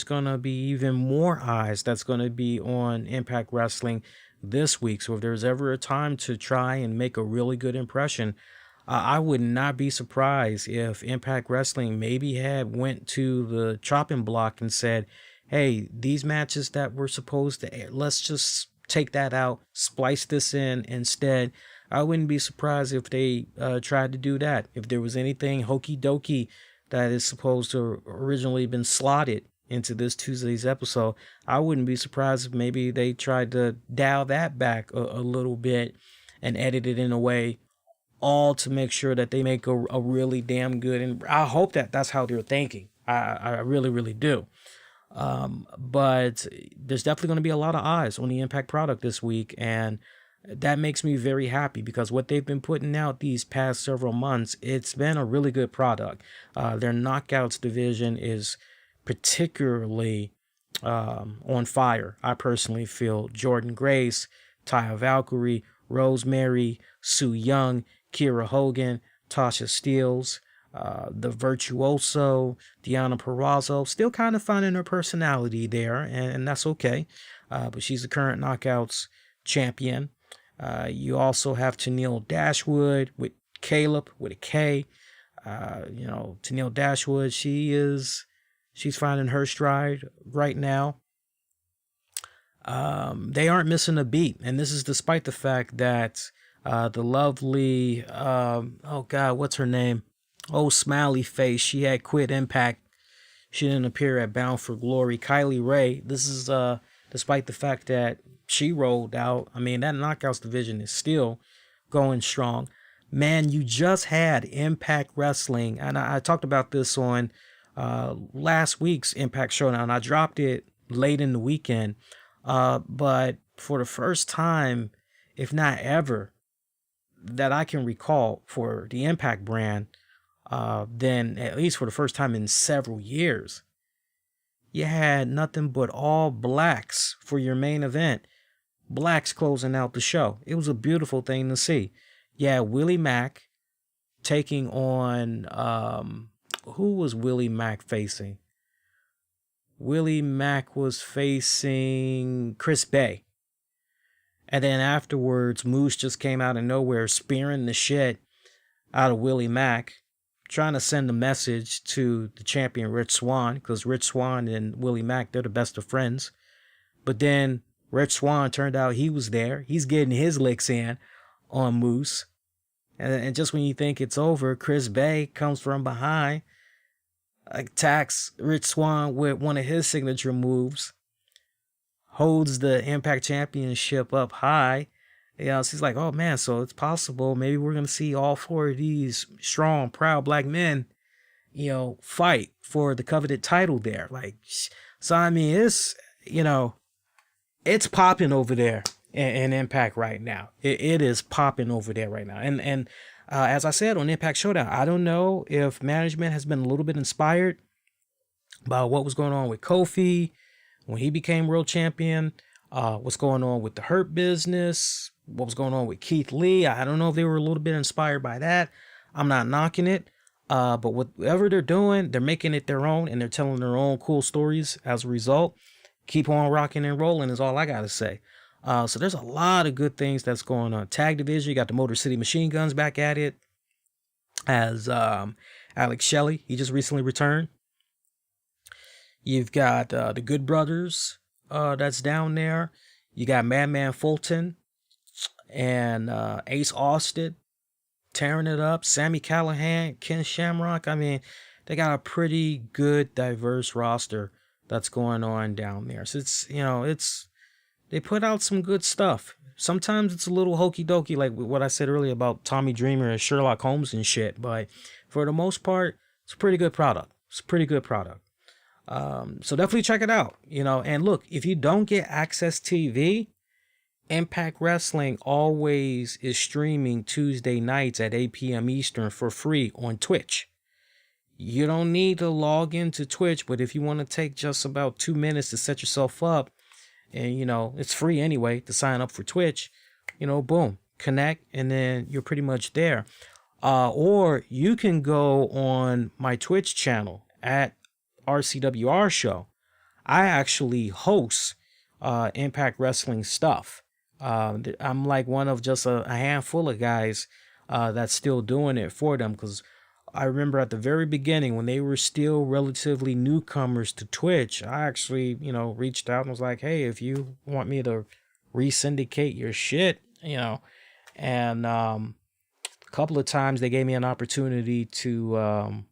Speaker 1: going to be even more eyes that's going to be on Impact Wrestling this week. So if there's ever a time to try and make a really good impression, I would not be surprised if Impact Wrestling maybe had went to the chopping block and said, hey, these matches that were supposed to air, let's just take that out, splice this in instead. I wouldn't be surprised if they tried to do that. If there was anything hokey dokey that is supposed to originally been slotted into this Tuesday's episode, I wouldn't be surprised if maybe they tried to dial that back a little bit and edit it in a way, all to make sure that they make a really damn good. And I hope that that's how they're thinking. I really, really do. But there's definitely going to be a lot of eyes on the Impact product this week. And that makes me very happy because what they've been putting out these past several months, it's been a really good product. Their Knockouts division is particularly on fire. I personally feel Jordan Grace, Taya Valkyrie, Rosemary, Sue Young, Kiera Hogan, Tasha Steeles, the Virtuoso, Deonna Purrazzo, still kind of finding her personality there, and that's okay. But she's the current Knockouts champion. You also have Tennille Dashwood with Caleb with a K. Tennille Dashwood, she's finding her stride right now. They aren't missing a beat, and this is despite the fact that the lovely, what's her name? Oh, smiley face. She had quit Impact. She didn't appear at Bound for Glory. Kylie Ray. This is despite the fact that she rolled out. I mean, that Knockouts division is still going strong. Man, you just had Impact Wrestling, and I talked about this on last week's Impact Showdown. I dropped it late in the weekend, but for the first time, if not ever, that I can recall for the Impact brand, then at least for the first time in several years, you had nothing but all blacks for your main event. Blacks closing out the show. It was a beautiful thing to see. Yeah, Willie Mack taking on, who was Willie Mack facing? Willie Mack was facing Chris Bay. And then afterwards, Moose just came out of nowhere, spearing the shit out of Willie Mack, trying to send a message to the champion Rich Swann, because Rich Swann and Willie Mack, they're the best of friends. But then Rich Swann turned out he was there. He's getting his licks in on Moose. And just when you think it's over, Chris Bay comes from behind, attacks Rich Swann with one of his signature moves, holds the Impact Championship up high. She's like, oh man, so it's possible. Maybe we're going to see all four of these strong, proud black men, fight for the coveted title there. So I mean, it's popping over there in Impact right now. It is popping over there right now. And as I said on Impact Showdown, I don't know if management has been a little bit inspired by what was going on with Kofi when he became world champion, what's going on with the Hurt Business, what was going on with Keith Lee. I don't know if they were a little bit inspired by that. I'm not knocking it. But whatever they're doing, they're making it their own, and they're telling their own cool stories as a result. Keep on rocking and rolling is all I got to say. So there's a lot of good things that's going on. Tag division, you got the Motor City Machine Guns back at it as Alex Shelley. He just recently returned. You've got the Good Brothers that's down there. You got Madman Fulton and Ace Austin tearing it up. Sammy Callahan, Ken Shamrock. I mean, they got a pretty good, diverse roster that's going on down there. So they put out some good stuff. Sometimes it's a little hokey dokey, like what I said earlier about Tommy Dreamer and Sherlock Holmes and shit. But for the most part, it's a pretty good product. So definitely check it out, and look, if you don't get Access TV, Impact Wrestling always is streaming Tuesday nights at 8 p.m. Eastern for free on Twitch. You don't need to log into Twitch, but if you want to take just about 2 minutes to set yourself up, and it's free anyway to sign up for Twitch, boom, connect, and then you're pretty much there. Or you can go on my Twitch channel at RCWR Show. I actually host Impact Wrestling stuff. I'm like one of just a handful of guys that's still doing it for them. Because I remember at the very beginning when they were still relatively newcomers to Twitch, I actually, reached out and was like, hey, if you want me to re-syndicate your shit, and a couple of times they gave me an opportunity to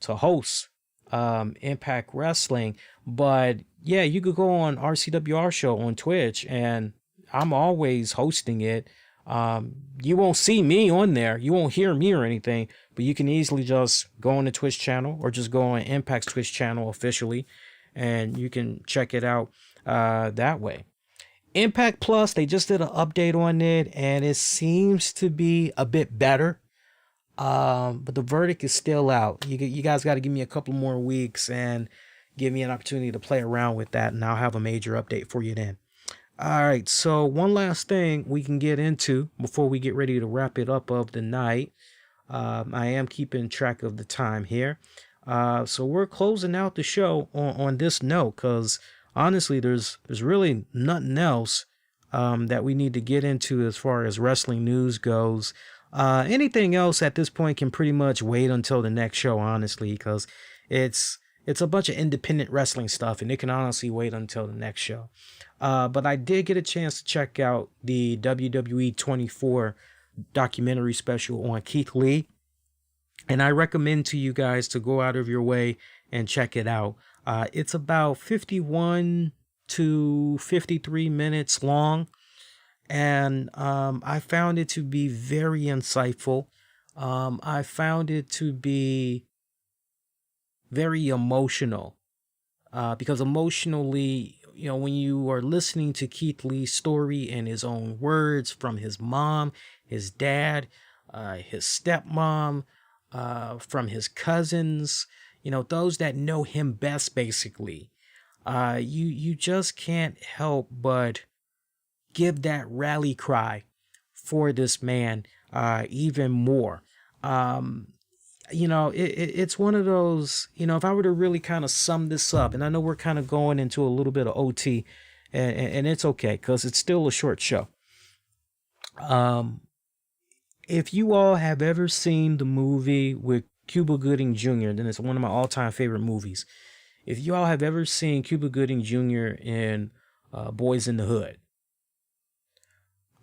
Speaker 1: host Impact Wrestling. But yeah, you could go on RCWR show on Twitch, and I'm always hosting it. You won't see me on there, you won't hear me or anything, but you can easily just go on the Twitch channel or just go on Impact's Twitch channel officially, and you can check it out that way. Impact Plus, they just did an update on it, and it seems to be a bit better. But the verdict is still out. You guys got to give me a couple more weeks and give me an opportunity to play around with that, and I'll have a major update for you then. All right, so one last thing we can get into before we get ready to wrap it up of the night. I am keeping track of the time here. So we're closing out the show on this note, because honestly, there's really nothing else that we need to get into as far as wrestling news goes. Anything else at this point can pretty much wait until the next show, honestly, because it's a bunch of independent wrestling stuff, and it can honestly wait until the next show. But I did get a chance to check out the WWE 24 documentary special on Keith Lee, and I recommend to you guys to go out of your way and check it out. It's about 51 to 53 minutes long, and I found it to be very insightful. I found it to be very emotional, because emotionally, when you are listening to Keith Lee's story in his own words from his mom, his dad, his stepmom, from his cousins, those that know him best, basically, you just can't help but give that rally cry for this man even more. It's one of those, if I were to really kind of sum this up, and I know we're kind of going into a little bit of OT, and it's okay because it's still a short show. If you all have ever seen the movie with Cuba Gooding Jr., then it's one of my all-time favorite movies. If you all have ever seen Cuba Gooding Jr. in Boys in the Hood,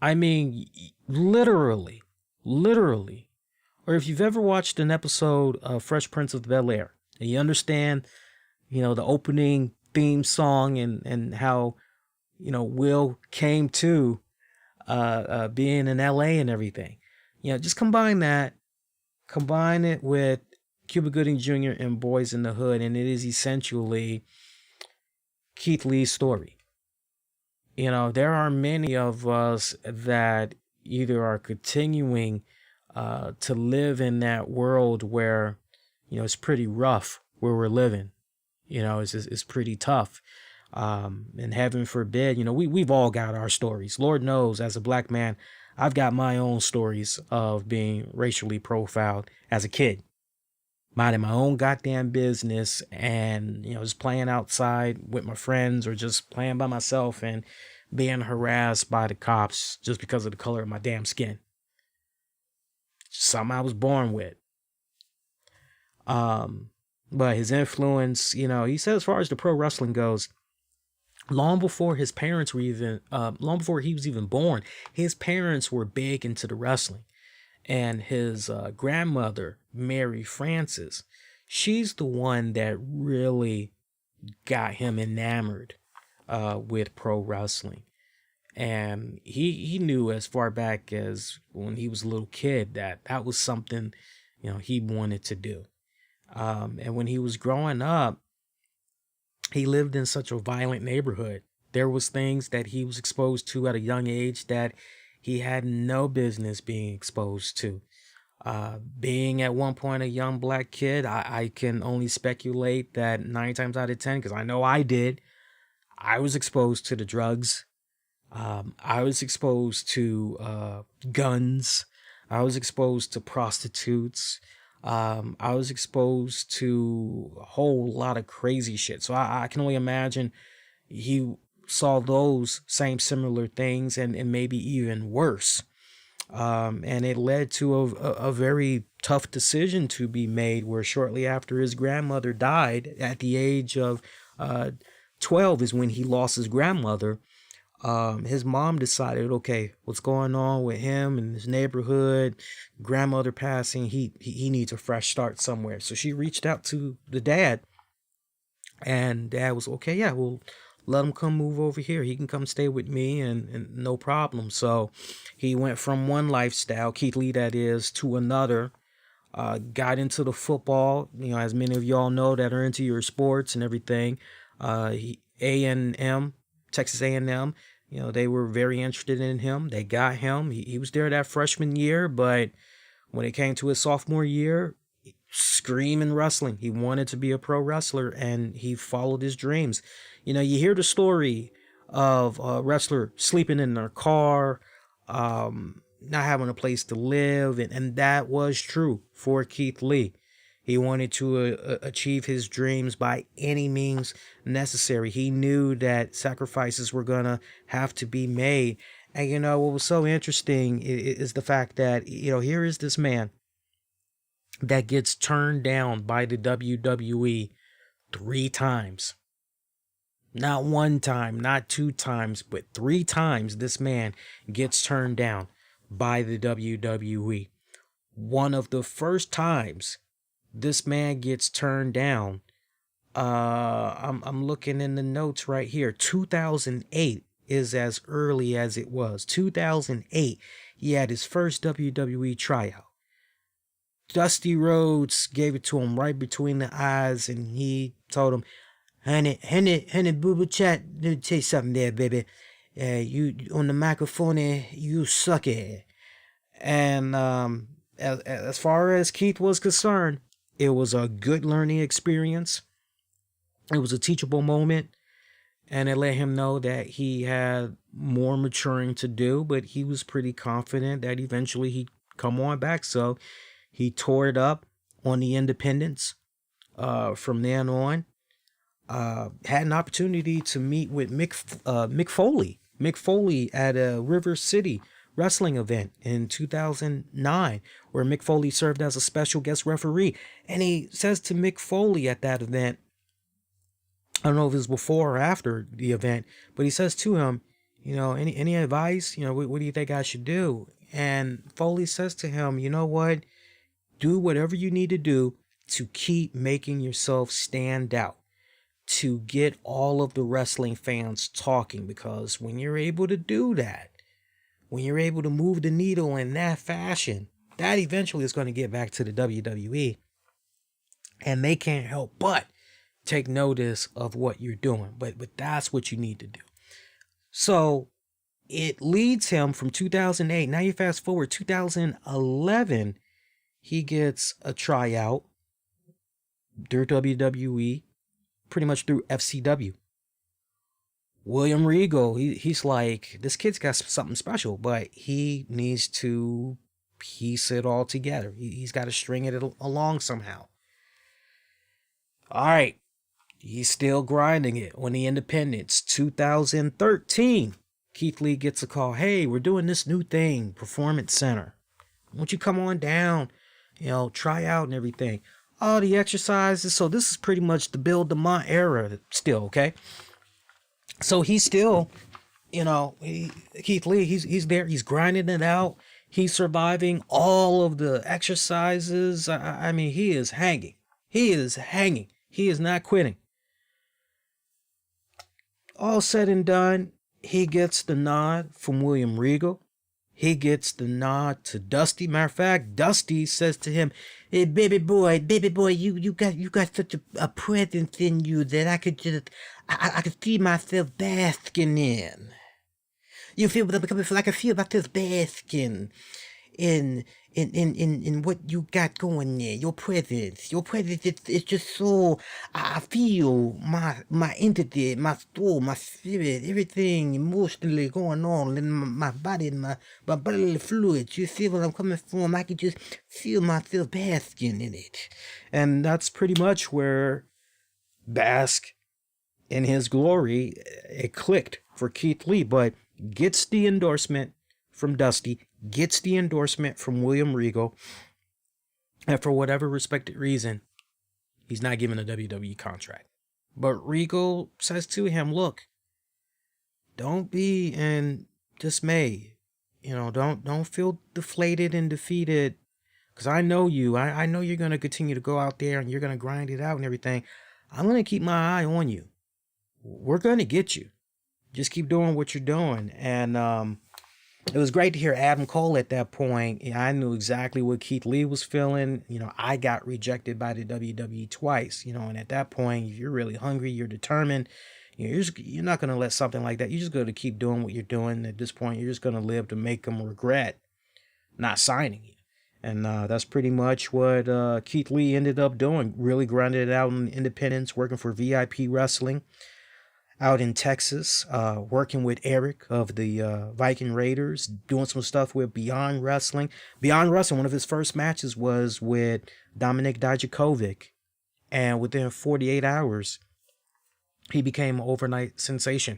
Speaker 1: I mean, literally, or if you've ever watched an episode of Fresh Prince of Bel-Air, and you understand, the opening theme song and how, Will came to being in LA and everything, just combine it with Cuba Gooding Jr. and Boys in the Hood, and it is essentially Keith Lee's story. There are many of us that either are continuing to live in that world where, it's pretty rough where we're living. It's pretty tough. And heaven forbid, we've all got our stories. Lord knows, as a black man, I've got my own stories of being racially profiled as a kid, minding my own goddamn business and, just playing outside with my friends or just playing by myself and being harassed by the cops just because of the color of my damn skin. Something I was born with. But his influence, he said, as far as the pro wrestling goes, long before his parents were long before he was even born, his parents were big into the wrestling. And his grandmother, Mary Frances, she's the one that really got him enamored with pro wrestling. And he knew as far back as when he was a little kid that was something, he wanted to do. And when he was growing up, he lived in such a violent neighborhood. There was things that he was exposed to at a young age that he had no business being exposed to. Being at one point a young black kid, I can only speculate that 9 times out of 10, because I know I did, I was exposed to the drugs. I was exposed to guns. I was exposed to prostitutes. I was exposed to a whole lot of crazy shit. So I can only imagine he saw those same similar things and maybe even worse. And it led to a very tough decision to be made, where shortly after his grandmother died at the age of 12 is when he lost his grandmother. His mom decided, okay, what's going on with him and his neighborhood, grandmother passing, he needs a fresh start somewhere. So she reached out to the dad, and dad was okay, yeah, well, let him come move over here. He can come stay with me, and no problem. So he went from one lifestyle, Keith Lee that is, to another. Got into the football, as many of y'all know that are into your sports and everything. A&M, Texas A&M, they were very interested in him. They got him. He was there that freshman year, but when it came to his sophomore year, screaming wrestling. He wanted to be a pro wrestler, and he followed his dreams. You hear the story of a wrestler sleeping in their car, not having a place to live, and that was true for Keith Lee. He wanted to achieve his dreams by any means necessary. He knew that sacrifices were going to have to be made. And what was so interesting is the fact that, here is this man that gets turned down by the WWE 3 times. Not 1 time, not 2 times, but 3 times this man gets turned down by the WWE. One of the first times this man gets turned down, I'm looking in the notes right here. 2008 is as early as it was. 2008, he had his first WWE tryout. Dusty Rhodes gave it to him right between the eyes, and he told him, honey, boo boo chat, let me tell you something there, baby. You on the microphone, you suck it. And as far as Keith was concerned, it was a good learning experience. It was a teachable moment, and it let him know that he had more maturing to do, but he was pretty confident that eventually he'd come on back. So he tore it up on the independents from then on. Had an opportunity to meet with Mick Foley. Mick Foley at a River City wrestling event in 2009, where Mick Foley served as a special guest referee. And he says to Mick Foley at that event, I don't know if it was before or after the event, but he says to him, any advice? What do you think I should do? And Foley says to him, you know what? Do whatever you need to do to keep making yourself stand out, to get all of the wrestling fans talking, because when you're able to do that, when you're able to move the needle in that fashion, that eventually is going to get back to the WWE, and they can't help but take notice of what you're doing. But that's what you need to do. So it leads him from 2008. Now you fast forward 2011, he gets a tryout through WWE, pretty much through FCW. William Regal, he's like, this kid's got something special, but he needs to piece it all together. He's got to string it along somehow. All right, he's still grinding it on the independents. 2013, Keith Lee gets a call. Hey, we're doing this new thing, Performance Center. Won't you come on down, try out and everything. All the exercises. So this is pretty much the Bill DeMont era still, okay? So he's still, Keith Lee, he's there. He's grinding it out. He's surviving all of the exercises. I mean, he is hanging. He is hanging. He is not quitting. All said and done, he gets the nod from William Regal. He gets the nod to Dusty. Matter of fact, Dusty says to him, hey, baby boy, you got such a presence in you that I could feel myself basking in. You feel what I'm coming from? I can feel myself basking in what you got going there. Your presence, it's just so, I feel my entity, my soul, my spirit, everything emotionally going on in my body, my bodily fluids. You see what I'm coming from? I can just feel myself basking in it. And that's pretty much where bask in his glory, it clicked for Keith Lee, but gets the endorsement from Dusty, gets the endorsement from William Regal, and for whatever respected reason, he's not given a WWE contract. But Regal says to him, look, don't be in dismay. Don't feel deflated and defeated. Because I know you. I know you're going to continue to go out there and you're going to grind it out and everything. I'm going to keep my eye on you. We're going to get you. Just keep doing what you're doing. And it was great to hear Adam Cole at that point. I knew exactly what Keith Lee was feeling. I got rejected by the WWE twice. And at that point, if you're really hungry, you're determined, you're not going to let something like that. You're just going to keep doing what you're doing. At this point, you're just going to live to make them regret not signing you. And that's pretty much what Keith Lee ended up doing. Really grinded it out in independence, working for VIP Wrestling out in Texas, working with Eric of the Viking Raiders, doing some stuff with Beyond Wrestling. Beyond Wrestling, one of his first matches was with Dominik Dijakovic. And within 48 hours, he became an overnight sensation,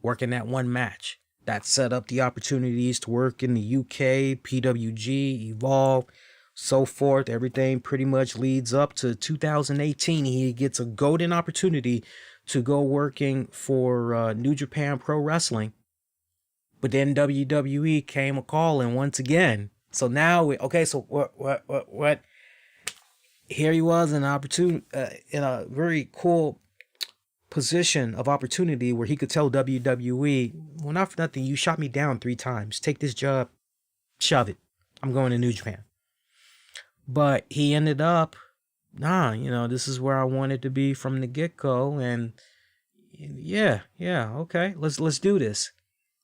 Speaker 1: working that one match. That set up the opportunities to work in the UK, PWG, Evolve, so forth. Everything pretty much leads up to 2018. He gets a golden opportunity to go working for New Japan Pro Wrestling. But then WWE came a calling once again. So now, what? Here he was in an opportunity, in a very cool position of opportunity where he could tell WWE, well, not for nothing, you shot me down 3 times. Take this job, shove it. I'm going to New Japan. But he ended up, this is where I wanted to be from the get-go. And yeah, okay, let's do this.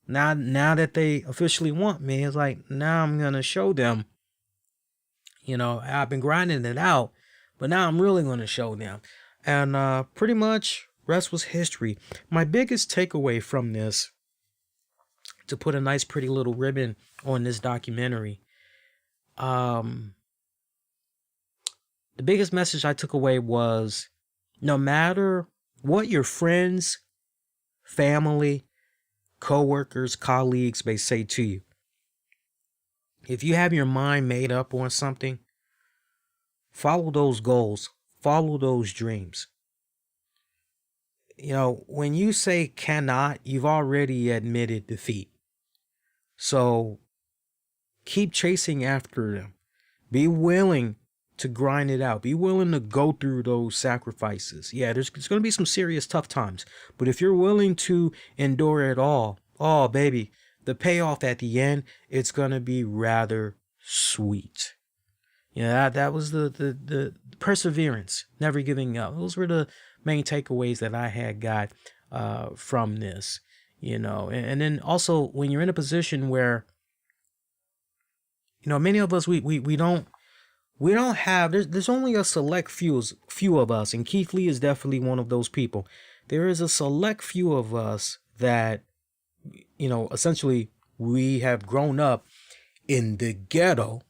Speaker 1: Now that they officially want me, it's like, now I'm going to show them, I've been grinding it out, but now I'm really going to show them. And pretty much, rest was history. My biggest takeaway from this, to put a nice pretty little ribbon on this documentary, the biggest message I took away was, no matter what your friends, family, co-workers, colleagues may say to you, if you have your mind made up on something, follow those goals, follow those dreams. When you say cannot, you've already admitted defeat. So keep chasing after them. Be willing to grind it out. Be willing to go through those sacrifices. Yeah, there's going to be some serious tough times. But if you're willing to endure it all, oh, baby, the payoff at the end, it's going to be rather sweet. That was the perseverance, never giving up. Those were the main takeaways that I had got from this, and then also when you're in a position where, many of us, we don't have, there's only a select few of us, and Keith Lee is definitely one of those people. There is a select few of us that, essentially we have grown up in the ghetto.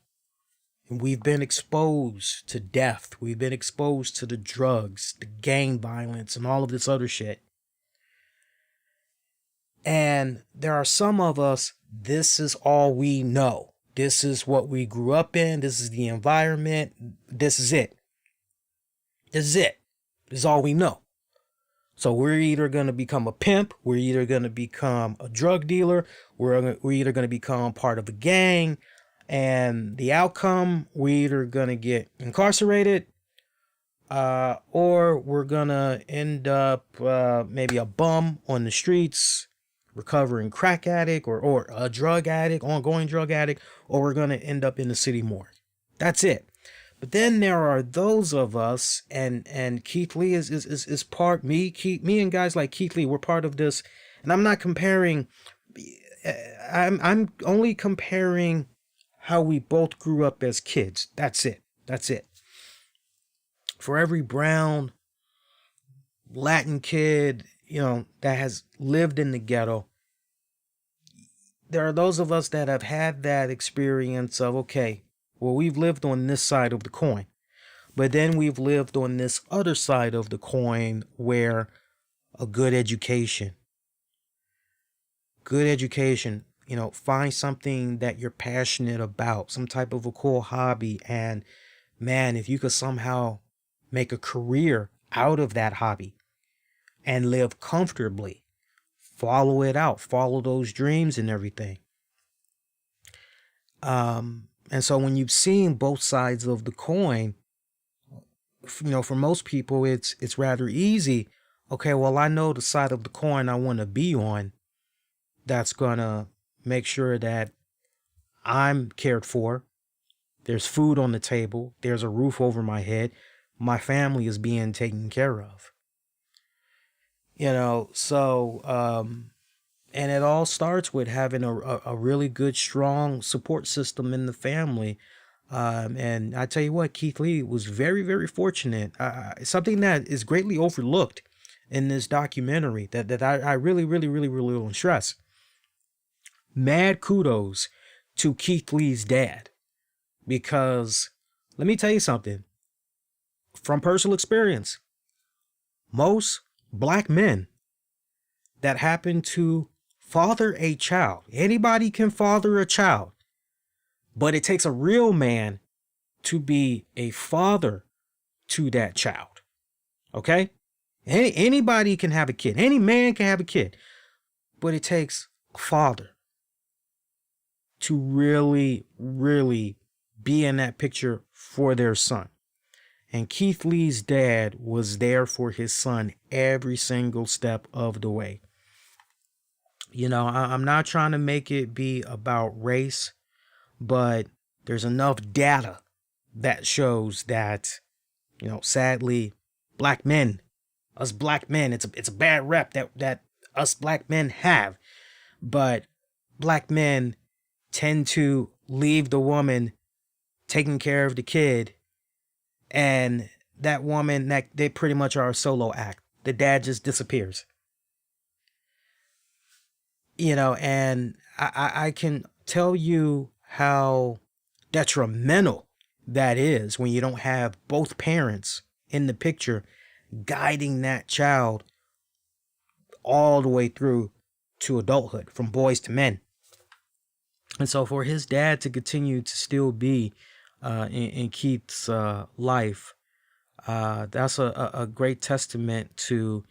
Speaker 1: We've been exposed to death. We've been exposed to the drugs, the gang violence, and all of this other shit. And there are some of us, this is all we know. This is what we grew up in. This is the environment. This is it. This is it. This is all we know. So we're either going to become a pimp. We're either going to become a drug dealer. We're either going to become part of a gang. And the outcome, we're either going to get incarcerated or we're going to end up maybe a bum on the streets, recovering crack addict or a drug addict, ongoing drug addict, or we're going to end up in the city morgue. That's it. But then there are those of us, and Keith Lee is part, me and guys like Keith Lee, we're part of this. And I'm not comparing, I'm only comparing how we both grew up as kids. That's it. For every brown Latin kid, that has lived in the ghetto, there are those of us that have had that experience of, okay, well, we've lived on this side of the coin, but then we've lived on this other side of the coin where a good education, find something that you're passionate about, some type of a cool hobby. And man, if you could somehow make a career out of that hobby and live comfortably, follow it out, follow those dreams and everything. And so when you've seen both sides of the coin, for most people, it's rather easy. Okay, well, I know the side of the coin I want to be on. That's gonna make sure that I'm cared for. There's food on the table. There's a roof over my head. My family is being taken care of. And it all starts with having a really good, strong support system in the family. And I tell you what, Keith Lee was very, very fortunate. Something that is greatly overlooked in this documentary that I really, really, really, really want to stress. Mad kudos to Keith Lee's dad. Because let me tell you something. From personal experience, most black men that happen to father a child, anybody can father a child, but it takes a real man to be a father to that child. Okay? Anybody can have a kid. Any man can have a kid. But it takes a father to really, really be in that picture for their son. And Keith Lee's dad was there for his son every single step of the way. I'm not trying to make it be about race, but there's enough data that shows that, sadly, us black men, it's a bad rep that us black men have, but black men tend to leave the woman taking care of the kid, and that woman, that they pretty much are a solo act. The dad just disappears. And I can tell you how detrimental that is when you don't have both parents in the picture guiding that child all the way through to adulthood, from boys to men. And so for his dad to continue to still be in Keith's life, that's a great testament to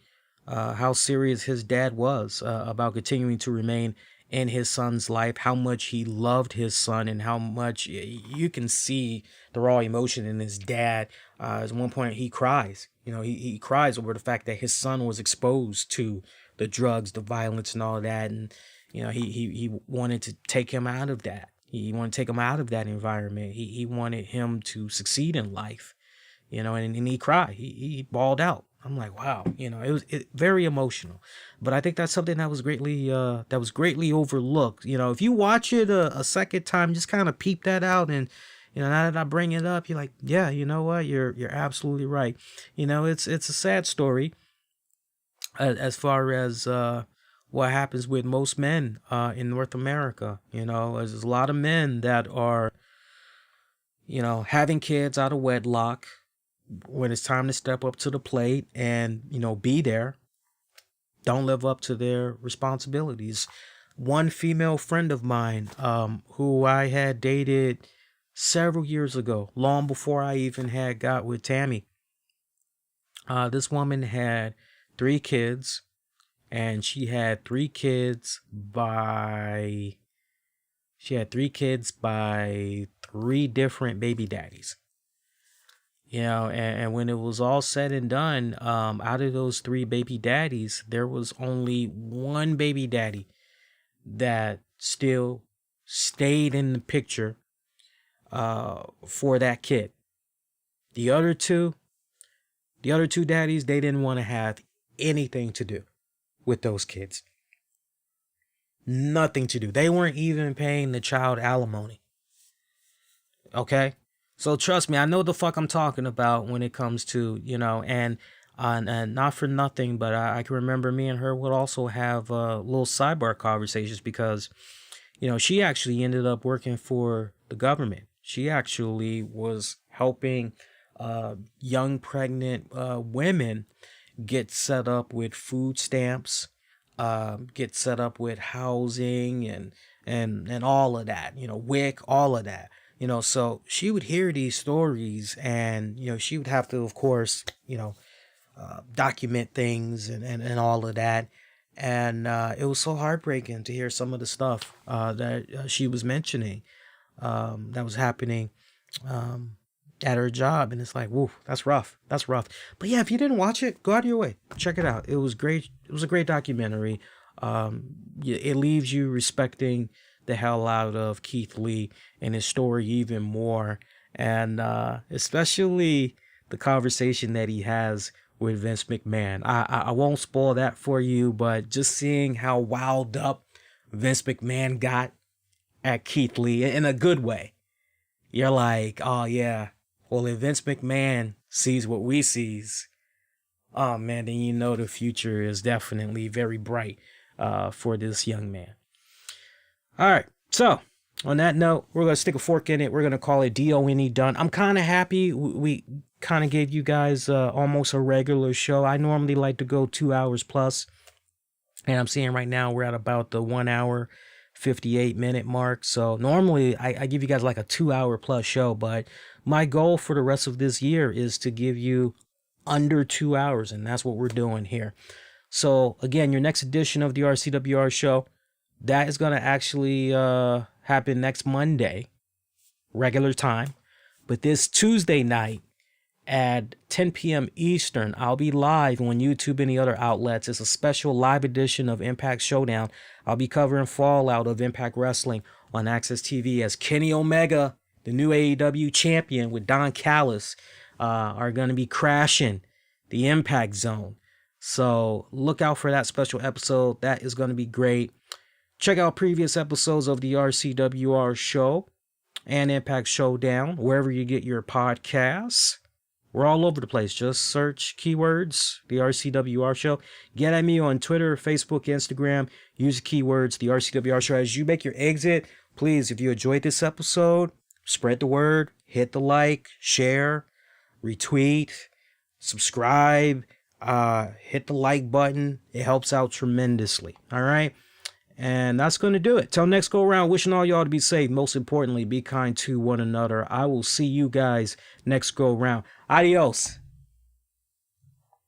Speaker 1: how serious his dad was about continuing to remain in his son's life, how much he loved his son, and how much you can see the raw emotion in his dad. At one point he cries, he cries over the fact that his son was exposed to the drugs, the violence, and all of that. And, he wanted to take him out of that. He wanted to take him out of that environment. He wanted him to succeed in life, and he cried. He bawled out. I'm like, wow, it was very emotional. But I think that's something that was greatly overlooked. If you watch it a second time, just kind of peep that out. And, now that I bring it up, you're like, yeah, you know what? You're absolutely right. It's a sad story as far as what happens with most men in North America. There's a lot of men that are, having kids out of wedlock when it's time to step up to the plate and, be there, don't live up to their responsibilities. One female friend of mine, who I had dated several years ago, long before I even had got with Tammy, this woman had 3 kids, and she had 3 kids by 3 different baby daddies. And when it was all said and done, out of those 3 baby daddies, there was only one baby daddy that still stayed in the picture for that kid. The other two daddies, they didn't want to have anything to do with those kids. Nothing to do. They weren't even paying the child alimony. Okay? So trust me, I know the fuck I'm talking about when it comes to, and not for nothing, but I can remember me and her would also have little sidebar conversations because, she actually ended up working for the government. She actually was helping young pregnant women get set up with food stamps, get set up with housing and and all of that, Wick, all of that, so she would hear these stories, and, she would have to, of course, document things and all of that. And it was so heartbreaking to hear some of the stuff that she was mentioning that was happening at her job. And it's like, whoa, that's rough. That's rough. But yeah, if you didn't watch it, go out of your way. Check it out. It was great. It was a great documentary. It leaves you respecting the hell out of Keith Lee and his story even more. And especially the conversation that he has with Vince McMahon. I won't spoil that for you, but just seeing how wound up Vince McMahon got at Keith Lee in a good way. You're like, oh yeah, well, if Vince McMahon sees what we sees, oh man, then the future is definitely very bright for this young man. All right, so on that note, we're going to stick a fork in it. We're going to call it DONE done. I'm kind of happy we kind of gave you guys almost a regular show. I normally like to go 2 hours plus, and I'm seeing right now we're at about the 1 hour 58-minute mark. So normally I give you guys like a 2 hour plus show, but my goal for the rest of this year is to give you under 2 hours, and that's what we're doing here. So again, your next edition of the RCWR show, that is going to actually happen next Monday, regular time. But this Tuesday night at 10 p.m. Eastern, I'll be live on YouTube and the other outlets. It's a special live edition of Impact Showdown. I'll be covering Fallout of Impact Wrestling on Access TV as Kenny Omega, the new AEW champion, with Don Callis, are going to be crashing the Impact Zone. So look out for that special episode. That is going to be great. Check out previous episodes of the RCWR show and Impact Showdown, wherever you get your podcasts. We're all over the place. Just search keywords, the RCWR show. Get at me on Twitter, Facebook, Instagram. Use the keywords, the RCWR show. As you make your exit, please, if you enjoyed this episode, spread the word, hit the like, share, retweet, subscribe, hit the like button. It helps out tremendously. All right. And that's going to do it. Till next go around, wishing all y'all to be safe. Most importantly, be kind to one another. I will see you guys next go round. Adios.